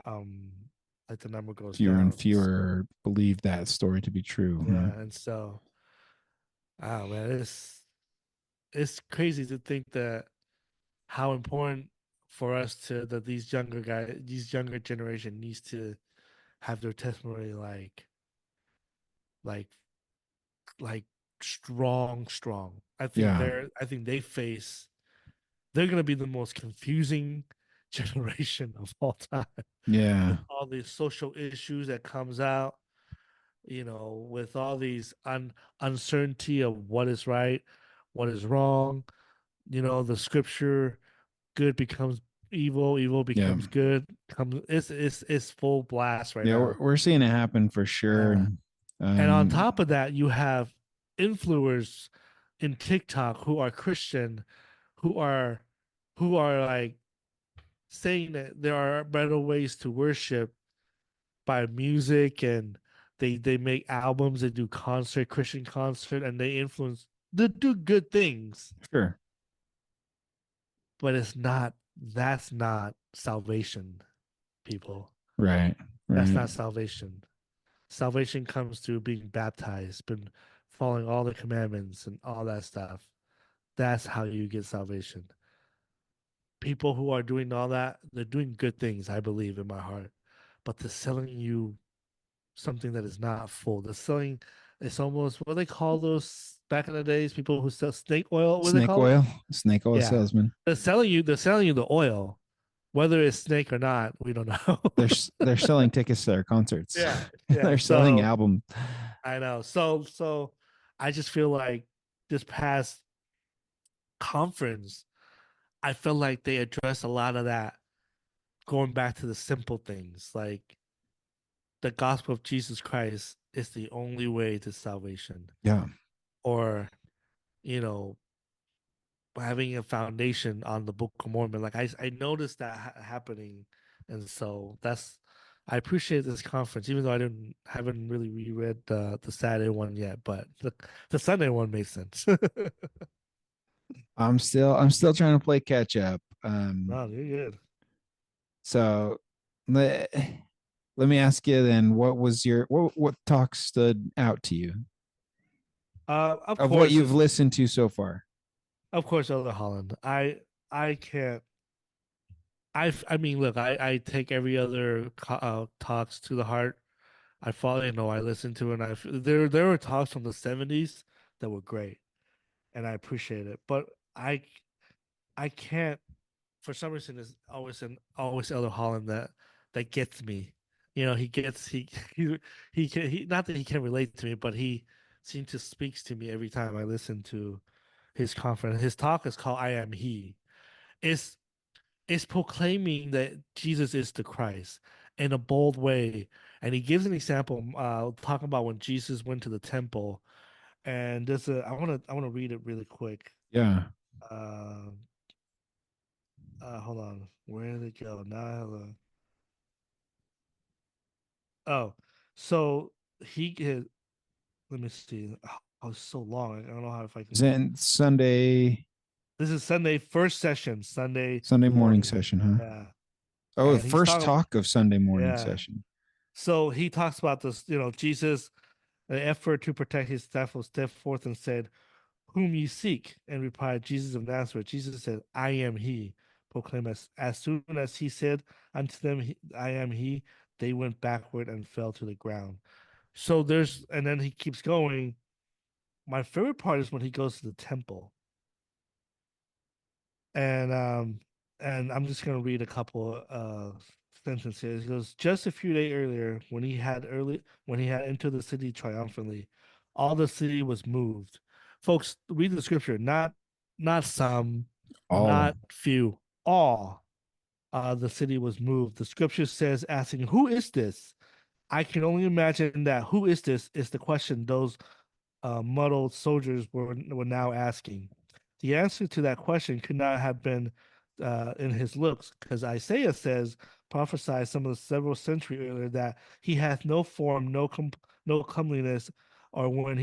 um like the number goes Fewer and down. fewer believe that story to be true. Huh? Yeah, and so, oh man, it's crazy to think that. how important for us to that these younger guys, these younger generation needs to have their testimony like like strong. Yeah. I think they're gonna be the most confusing generation of all time with Yeah. all these social issues that comes out, with all these uncertainty of what is right, what is wrong, the scripture, good becomes evil, evil Yeah. becomes good, comes it's full blast right Yeah. now. We're seeing it happen for sure. Uh, and on Um, top of that, you have influencers in TikTok who are Christian, who are like saying that there are better ways to worship by music, and they make albums, they do Christian concert, and they do good things, sure. but that's not salvation, people. Right. That's Right. not salvation. Salvation comes through being baptized, been following all the commandments and all that stuff. That's how you get salvation. People who are doing all that, they're doing good things, I believe in my heart, but they're selling you something that is not full. They're selling, it's almost what they call those back in the days, people who sell snake oil, what do they Snake call it? oil. Snake oil Yeah. salesman. They're selling you the oil, whether it's snake or not, we don't know. They're selling tickets to their concerts. Yeah, yeah. They're selling So albums. I know. So I just feel like this past conference, I feel like they addressed a lot of that, going back to the simple things, like the gospel of Jesus Christ is the only way to salvation, Yeah. or you know, having a foundation on the Book of Mormon. Like I noticed that happening, and so I appreciate this conference, even though I didn't haven't really reread the Saturday one yet, but the Sunday one makes sense. I'm still trying to play catch up. No, you're good. So let, let me ask you then, what talk stood out to you Of of what course, you've listened to so far? Elder Holland. I can't. I mean, look, I take every other talks to the heart. I follow, I listen to, and there were talks from the '70s that were great, and I appreciate it. But I can't, for some reason, it's always Elder Holland that gets me. He gets he not that he can relate to me, but he seems to speaks to me every time I listen to his conference. His talk is called "I Am He." It's is proclaiming that Jesus is the Christ in a bold way. And he gives an example, talking about when Jesus went to the temple. And I want to read it really quick. Yeah. Uh, Hold on, where did it go? Now I have a oh, so let me see. Oh, it's so long. I don't know how if I Is can. that Sunday This is Sunday first session, Sunday Sunday morning morning. session, huh? Yeah, Oh, the and he's first talking. talk of Sunday morning Yeah, session. so he talks about this. Jesus, an effort to protect his staff, was stepped forth and said, "Whom ye seek?" And replied, "Jesus of Nazareth." Jesus said, "I am he." Proclaim as soon as he said unto them, "I am he," they went backward and fell to the ground. So and then he keeps going. My favorite part is when he goes to the temple, and I'm just gonna read a couple sentences. He goes, just a few days earlier, when he had entered the city triumphantly, all the city was moved. Folks, read the scripture, not some, All. not few, all. The city was moved. The scripture says, asking, "Who is this?" I can only imagine that "Who is this?" is the question those muddled soldiers were now asking. The answer to that question could not have been in his looks, because Isaiah says, prophesied some of the several century earlier, that he hath no form, no comeliness, or when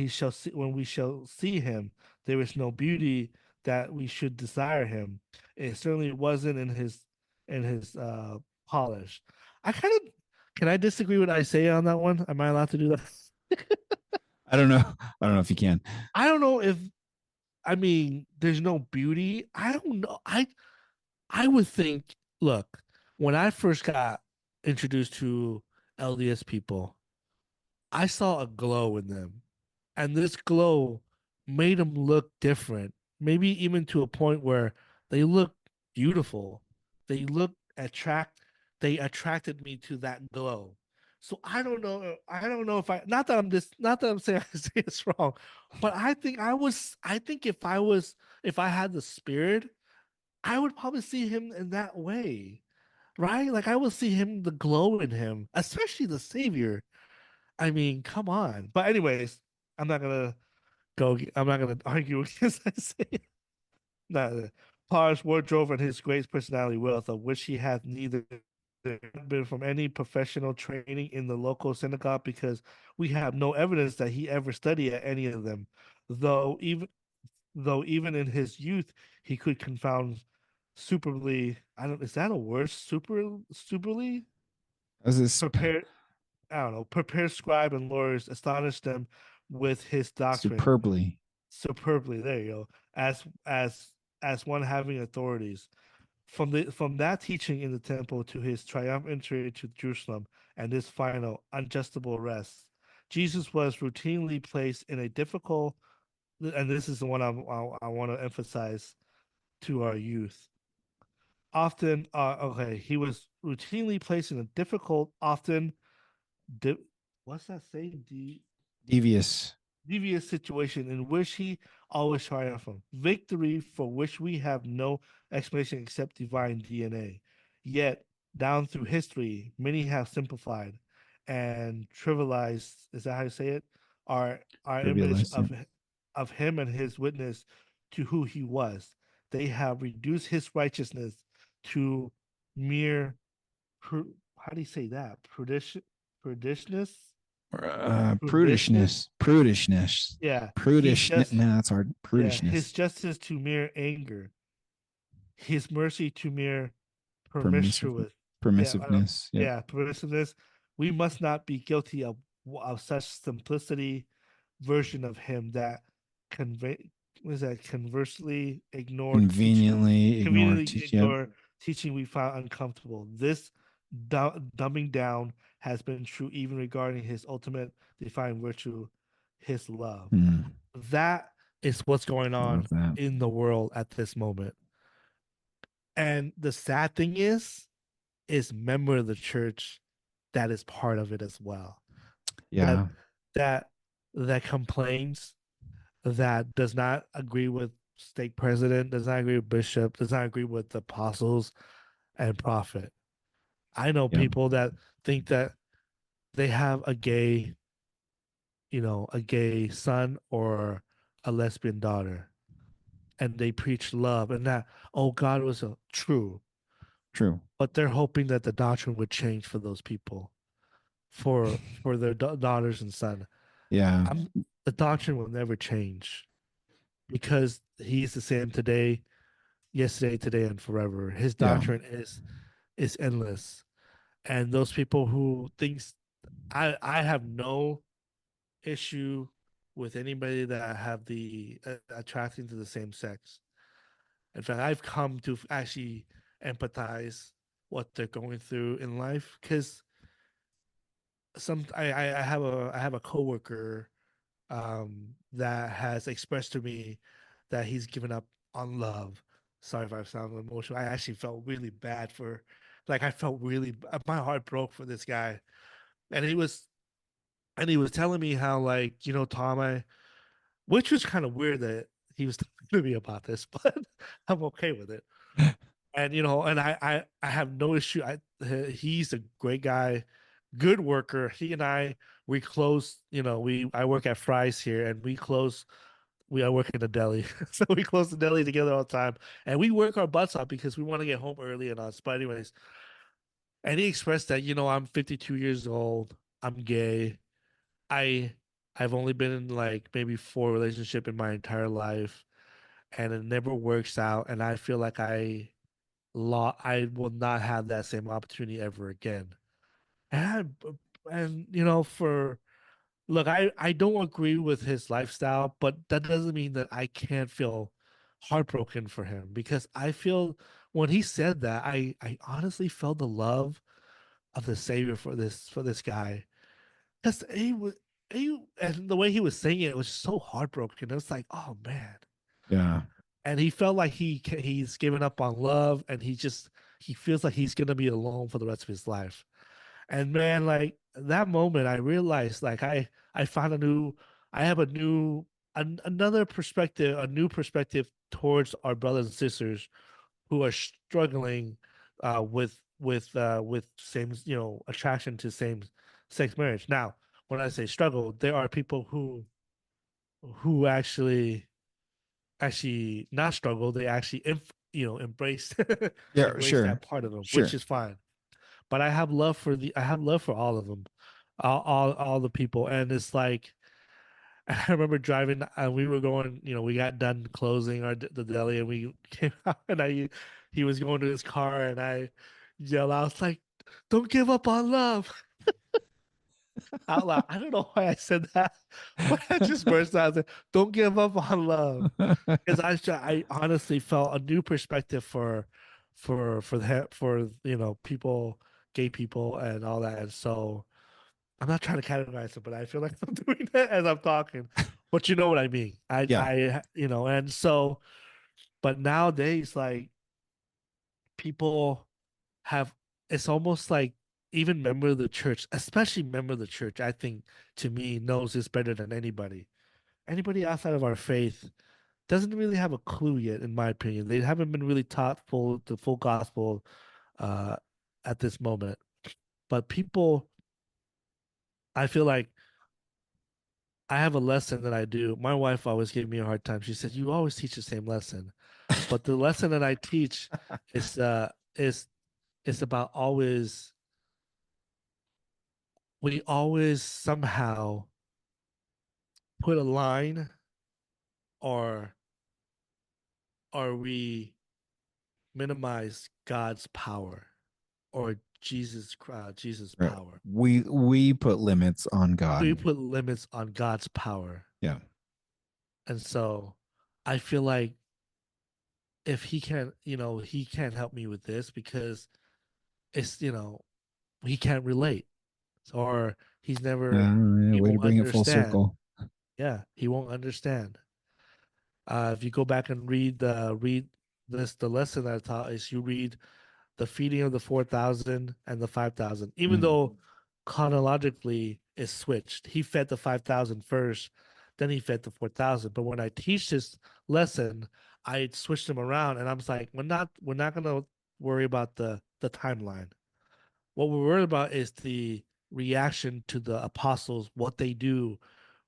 we shall see him, there is no beauty that we should desire him. It certainly wasn't in his polish. I kind of Can I disagree with Isaiah on that one? Am I allowed to do that? I don't know. I don't know if you can. I don't know if I mean there's no beauty. I don't know. I would think, look, when I first got introduced to LDS people, I saw a glow in them. And this glow made them look different, maybe even to a point where they look beautiful. They look they attracted me to that glow. So I don't know if I not that I'm saying I say it's wrong, but I think if I had the spirit, I would probably see him in that way. Right? Like I would see him the glow in him, especially the savior. I mean, come on. But anyways, I'm not gonna I'm not gonna argue against that. Not Parr's wardrobe and his great personality wealth, of which he had neither been from any professional training in the local synagogue, because we have no evidence that he ever studied at any of them. Though even though even in his youth he could confound superbly. I don't. Is that a word? Superly As this prepared. I don't know. Prepared scribe and lawyers astonished them with his doctrine superbly. superbly. There you go. As one having authorities. From that teaching in the temple to his triumphant entry to Jerusalem and his final unjustifiable arrest, Jesus was routinely placed in a difficult, and this is the one I want to emphasize to our youth. Often, okay, he was routinely placed in a difficult, often, di- what's that say? Devious. Devious situation in which he always triumphed from. Victory for which we have no explanation except divine DNA. Yet, down through history, many have simplified and trivialized, is that how you say it? Our image Trivialized. Yeah. of him and his witness to who he was. They have reduced his righteousness to mere, how do you say that? Prudishness? Prudishness? Prudishness. Yeah, Prudish. No, that's hard. his Prudishness. justice to mere anger, his mercy to mere Permissive. promiscuous. Yeah, Permissiveness. Yep. yeah, permissiveness. We must not be guilty of such simplicity version of him that convey was that conversely ignored teaching, Conveniently ignored. conveniently Yep. ignore teaching we found uncomfortable. This dumbing down has been true even regarding his ultimate defining virtue, his love. Mm, That is what's going I love on that. in the world at this moment. And the sad thing is member of the church that is part of it as well. That Yeah. that that complains, that does not agree with stake president, does not agree with bishop, does not agree with the apostles and prophet. I know Yep. people that think that they have a gay son or a lesbian daughter, and they preach love and that, oh, God was true, True. but they're hoping that the doctrine would change for those people, for their daughters and son. Yeah. I'm The doctrine will never change because he's the same today, yesterday, today, and forever. His Yeah. doctrine is endless. And those people who thinks I have no issue with anybody that have the attracting to the same sex. In fact, I've come to actually empathize what they're going through in life, because I have a coworker that has expressed to me that he's given up on love. Sorry if I sound emotional. I actually felt really bad for, like, I felt really, my heart broke for this guy, and he was telling me how, like, Tom, which was kind of weird that he was talking to me about this, but I'm okay with it. And and I have no issue. He's a great guy, good worker. He and we close. We I work at Fry's here, and I work in a deli, so we close the deli together all the time, and we work our butts off because we want to get home early and us. But anyways, and he expressed that, I'm 52 years old, I'm gay, I I've only been in like maybe four relationship in my entire life, and it never works out, and I feel like I will not have that same opportunity ever again. And for look, I don't agree with his lifestyle, but that doesn't mean that I can't feel heartbroken for him because I feel when he said that, I honestly felt the love of the Savior for this guy. Because he and the way he was saying it was so heartbroken. It was like, oh man. Yeah. And he felt like he's given up on love, and he feels like he's gonna be alone for the rest of his life. And man, like that moment, I realized like I found a new, I have a new another perspective, a new perspective towards our brothers and sisters who are struggling with same attraction to same sex marriage. Now, when I say struggle, there are people who actually not struggle. They actually embrace Yeah. embrace Sure. that part of them, which Sure. is fine. But I have love for all of them, all the people, and it's like I remember driving. We were going, we got done closing the deli, and we came out, and he was going to his car, and I yelled, I was like, "Don't give up on love!" Out loud. I don't know why I said that, but I just burst out. Like, "Don't give up on love," because I honestly felt a new perspective for people, gay people, and all that. And so I'm not trying to categorize it, but I feel like I'm doing that as I'm talking. But you know what I mean. Yeah. And so, but nowadays, like people have, it's almost like even member of the church, especially member of the church, I think to me knows this better than anybody. Anybody outside of our faith doesn't really have a clue yet, in my opinion. They haven't been really taught the full gospel uh, at this moment. But people, I feel like I have a lesson that I do. My wife always gave me a hard time. She said, "You always teach the same lesson," but the lesson that I teach is is about always we always somehow put a line or we minimize God's power or Jesus' Right. power. We put limits on We God. put limits on God's power. Yeah. And so I feel like if he can't help me with this because it's, he can't relate or Yeah, he way to won't bring it full understand. circle. Yeah, he won't understand. If you go back and read the lesson that I taught is you read the feeding of the 4,000 and the 5,000, even Mm. though chronologically it's switched. He fed the 5,000 first, then he fed the 4,000. But when I teach this lesson, I switched them around, and I'm like, we're not gonna worry about the timeline. What we're worried about is the reaction to the apostles, what they do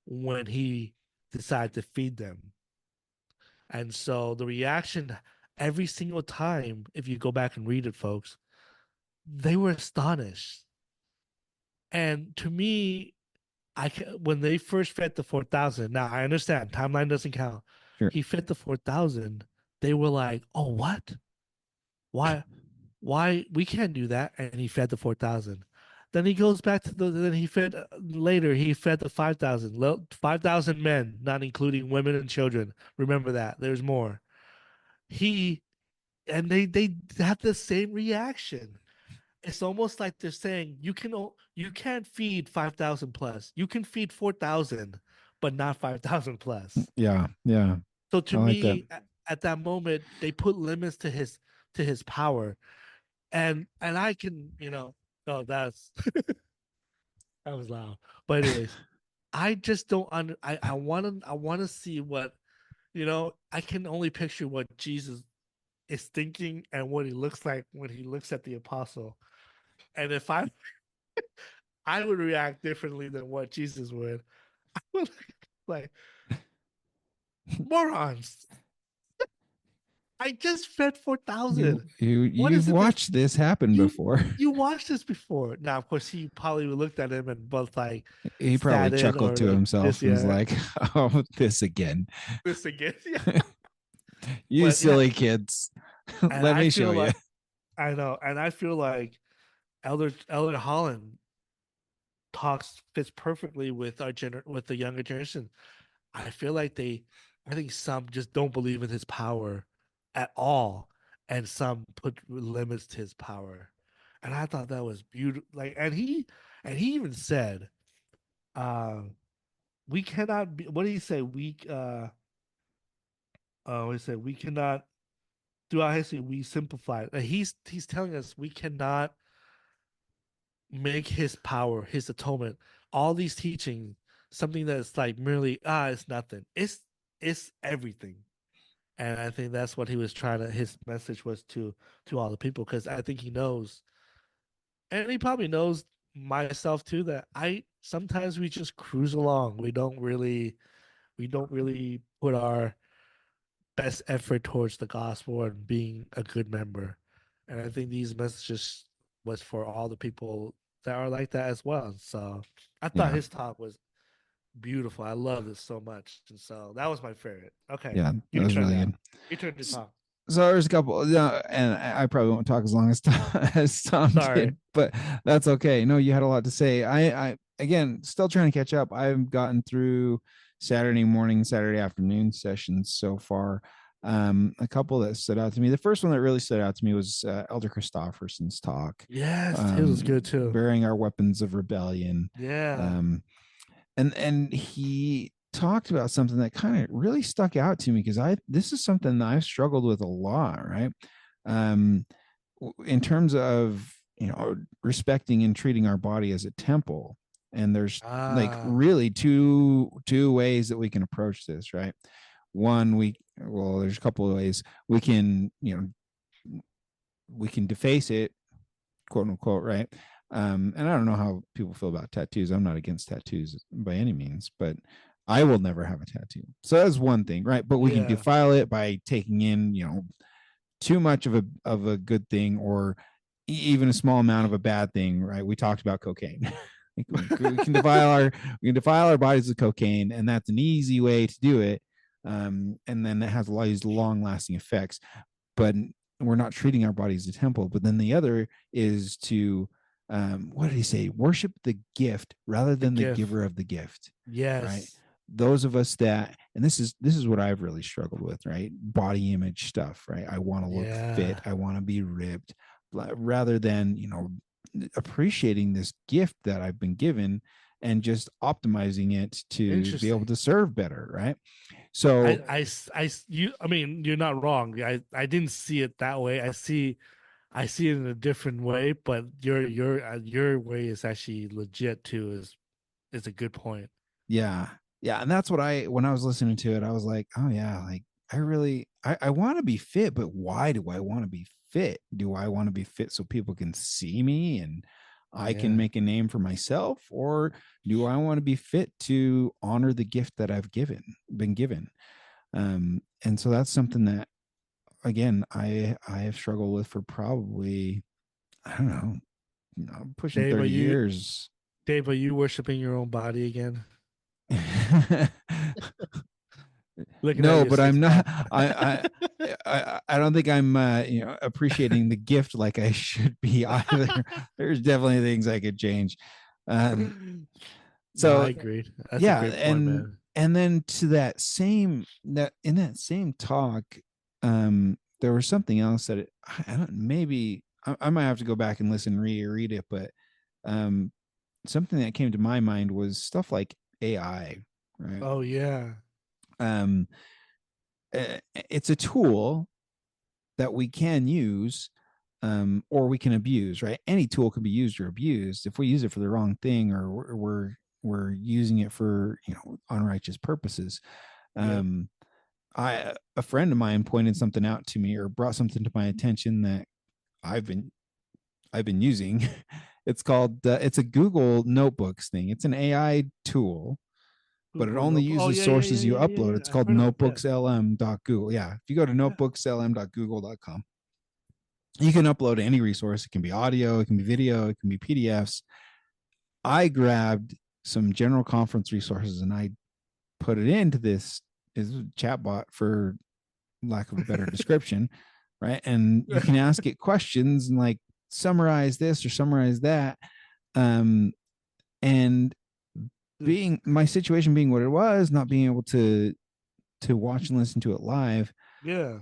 when he decided to feed them. And so the reaction every single time, if you go back and read it, folks, they were astonished. And to me, when they first fed the 4,000, now I understand timeline doesn't count. Sure. He fed the 4,000. They were like, "Oh, what? Why? Why we can't do that?" And he fed the 4,000. Then he goes back to then he fed later. He fed the 5,000, 5,000 men, not including women and children. Remember that. There's more. He and they have the same reaction. It's almost like they're saying you can't feed 5,000 plus. You can feed 4,000, but not 5,000 plus. Yeah. Yeah. So I to like that. me, at that moment, they put limits to his power, and I can oh that was loud. But anyways, I just don't under I want to see what I can only picture what Jesus is thinking and what he looks like when he looks at the apostle. And if I would react differently than what Jesus would. I would like morons. I just fed 4,000. What You've is it that watched this happen you before. you watched this before? Now, of course, he probably looked at him and both like He probably saddened chuckled or to like this, himself and was yeah, like, "Oh, this again. this again, yeah. You But yeah, silly kids. and Let I me feel show you." like I know, and I feel like Elder Holland fits perfectly with with the younger generation. I feel like I think some just don't believe in his power at all, and some put limits to his power. And I thought that was beautiful. Like, and he even said, uh, "We cannot be." What did he say? He said we cannot. Throughout history, we simplify. He's telling us we cannot make his power, his atonement, all these teachings, something that's like merely it's nothing. It's everything. And I think that's what he was trying to. His message was to all the people, because I think he knows, and he probably knows myself too, that I sometimes we just cruise along. We don't really put our best effort towards the gospel and being a good member. And I think these messages was for all the people that are like that as well. So I thought Yeah. his talk was beautiful. I loved it so much. And so that was my favorite. Okay. Yeah, that Your was turn really now. good. Your turn to talk. So there's a couple, yeah, and I probably won't talk as long as as Tom Sorry. did, but that's okay. No, you had a lot to say. I again still trying to catch up. I've gotten through Saturday morning, Saturday afternoon sessions so far. A couple that stood out to me. The first one that really stood out to me was Elder Christofferson's talk, Yes, his was good too. bearing our weapons of rebellion. Yeah. Um, and he talked about something that kind of really stuck out to me because I this is something that I've struggled with a lot, right? Um, in terms of respecting and treating our body as a temple, and there's like Ah. really two ways that we can approach this, right? One, there's a couple of ways we can deface it, quote unquote, right? And I don't know how people feel about tattoos. I'm not against tattoos by any means, but I will never have a tattoo. So that's one thing, right? But we can Yeah. defile it by taking in, too much of a good thing, or even a small amount of a bad thing, right? We talked about cocaine. we can defile our bodies with cocaine, and that's an easy way to do it. And then it has a lot of these long lasting effects. But we're not treating our body as a temple. But then the other is to what did he say? Worship the gift rather The than the gift. giver of the gift, right? Yes. Those of us that, and this is what I've really struggled with, right? Body image stuff, right? I want to look fit, Yeah. I want to be ripped, rather than appreciating this gift that I've been given and just optimizing it to be able Interesting. to serve better, right? So I mean, you're not wrong. I didn't see it that way. I see it in a different way, but your way is actually legit too. Is a good point. yeah, yeah, and that's what when I was listening to it, I was like, oh yeah, like I want to be fit, but why do I want to be fit? Do I want to be fit so people can see me and I can Yeah. make a name for myself, or do I want to be fit to honor the gift that been given? And so that's something that again I have struggled with for probably, I don't know, pushing Dave, are 30 you years. Dave, are you worshiping your own body again? Looking at No, your but I'm six not. pack. I don't think I'm appreciating the gift like I should be either. There's definitely things I could change. Um, No, I so agreed. That's a yeah, great point, man. and then to that in that same talk, there was something else that I don't, maybe I might have to go back and listen, reread it, but um, something that came to my mind was stuff like AI, right? Oh yeah. Um, it's a tool that we can use, or we can abuse, right? Any tool can be used or abused. If we use it for the wrong thing, or we're using it for unrighteous purposes. Yep. um a friend of mine pointed something out to me, or brought something to my attention that i've been I've been using. It's called it's a Google Notebooks thing. It's an AI tool, but it Google only Nope. Oh uses yeah, yeah, sources yeah, you yeah, yeah, upload. yeah. It's I've called heard of yeah. notebookslm.google. Yeah, if you go to Yeah. notebookslm.google.com, you can upload any resource. It can be audio, it can be video, it can be PDFs. I grabbed some general conference resources and I put it into this is a chatbot, for lack of a better description, right? And you can ask it questions and like summarize this or summarize that. Um, and being my situation being what it was, not being able to watch and listen to it live, Yeah.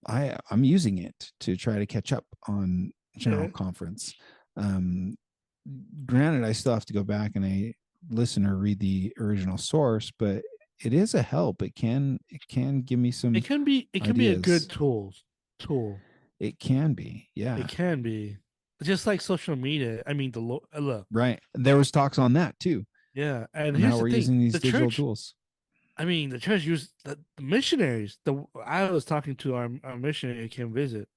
I'm using it to try to catch up on General Okay. Conference. Um, Granted, I still have to go back and I listen or read the original source, but it is a help. It can give me some It can be a good ideas. tool. It can be, It yeah, can be just like social media. I mean, look, right. There was talks on that too, yeah. And on how here's the we're thing: using these the digital church. tools. I mean, the church used the missionaries. The I was talking to our missionary who came visit.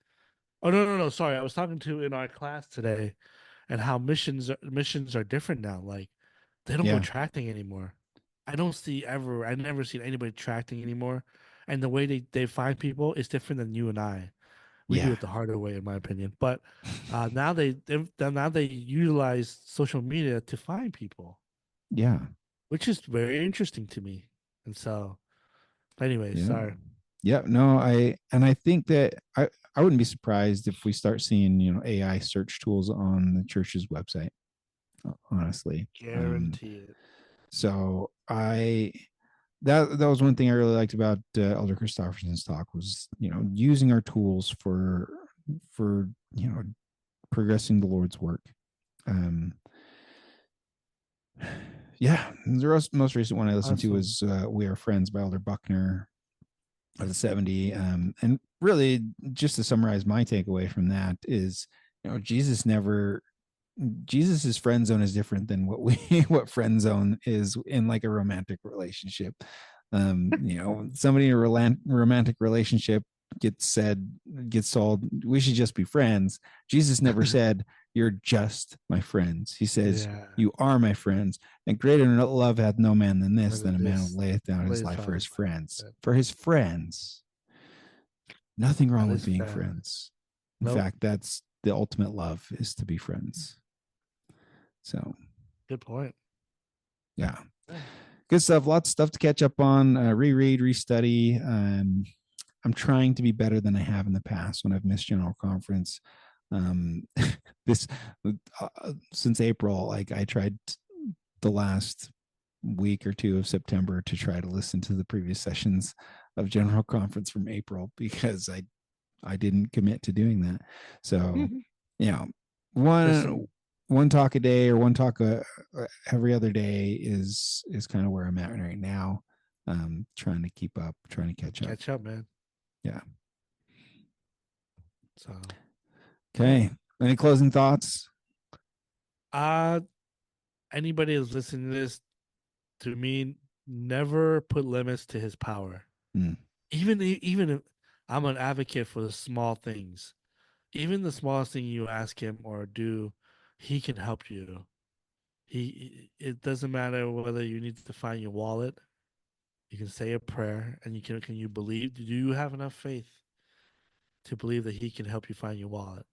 Oh no! Sorry, I was talking to in our class today, and how missions are different now. Like they don't go Yeah, tracting anymore. I never seen anybody tracting anymore. And the way they find people is different than you and I. We do yeah, it the harder way, in my opinion. But now they utilize social media to find people, yeah, which is very interesting to me. And so, anyways, yeah. sorry. Yeah, no, I think that I wouldn't be surprised if we start seeing, AI search tools on the church's website, honestly. Guarantee it. So that was one thing I really liked about Elder Christofferson's talk was, using our tools for, progressing the Lord's work. Um yeah, the most recent one I listened to Awesome. was We Are Friends by Elder Buckner of the 70. And really, just to summarize my takeaway from that is, Jesus's friend zone is different than what friend zone is in like a romantic relationship. Somebody in a romantic relationship gets told we should just be friends. Jesus never said you're just my friends. He says Yeah. you are my friends, and greater love hath no man than this, What than is a man who this? layeth down his Lays life for on his his life. friends. For his friends. Nothing wrong Not with his being family. friends. In Nope. fact, that's the ultimate love, is to be friends. So Good point. yeah, Yeah. good stuff. Lots of stuff to catch up on. Reread, restudy. I'm trying to be better than I have in the past when I've missed General Conference. Um, this Since April, like I tried the last week or two of September to try to listen to the previous sessions of General Conference from April, because I didn't commit to doing that. So, you know, one Listen, one talk a day or one talk every other day is kind of where I'm at right now. Trying to keep up, trying to catch up. catch up, man. Yeah. So, yeah. Okay. Any closing thoughts? Uh, Anybody who's listening to this, to me, never put limits to his power. Mm. Even if I'm an advocate for the small things, even the smallest thing you ask him or do, he can help you. It doesn't matter whether you need to find your wallet. You can say a prayer, and can you believe? Do you have enough faith to believe that he can help you find your wallet?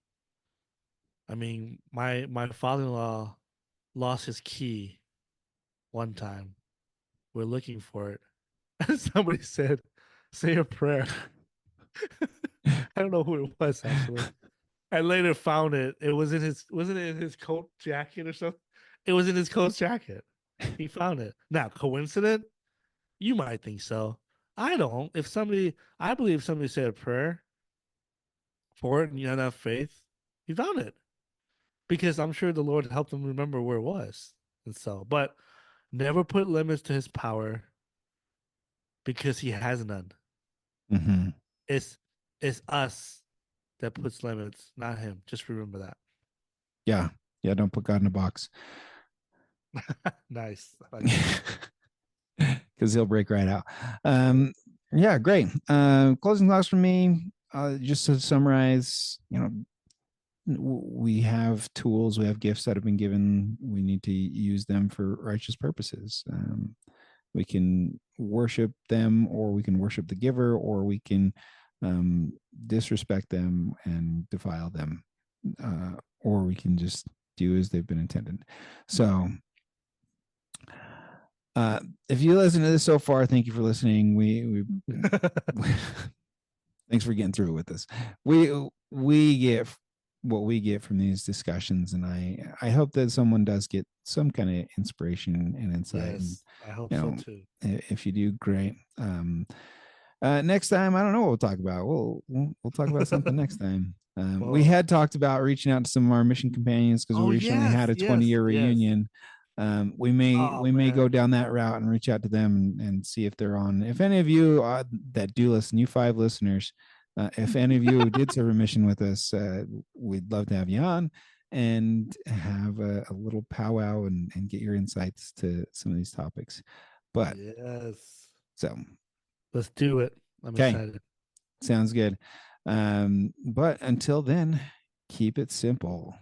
I mean, my father-in-law lost his key one time. We're looking for it. And somebody said, say a prayer. I don't know who it was actually. I later found it. It was in his wasn't it in his coat jacket or something? It was in his coat jacket. He found it. Now, coincident? You might think so. I don't. I believe somebody said a prayer for it and you had enough faith, he found it. Because I'm sure the Lord helped him remember where it was. And so, but never put limits to his power because he has none. Mm-hmm. It's it's us that puts limits, not him. Just remember that. Yeah. Yeah. Don't put God in a box. Nice. I like that. Because he'll break right out. Yeah, great. Closing thoughts from me. Just to summarize, we have tools, we have gifts that have been given. We need to use them for righteous purposes. We can worship them, or we can worship the giver, or we can disrespect them and defile them, or we can just do as they've been intended. So, if you listen to this so far, thank you for listening. Thanks for getting through it with us. We get what we get from these discussions, and I hope that someone does get some kind of inspiration and insight. And Yes, I hope you so know, too. if you do, great. Next time, I don't know what we'll talk about. We'll talk about something next time. We Well, had talked about reaching out to some of our mission companions because we oh recently had yes, a 20-year yes. reunion. We may Oh we may go man. down that route and reach out to them and see if they're on. If any of you that do listen, you 5 listeners, if any of you did serve a mission with us, we'd love to have you on and have a little powwow and get your insights to some of these topics. But Yes. so Let's do it. I'm okay, excited. sounds good. But until then, keep it simple.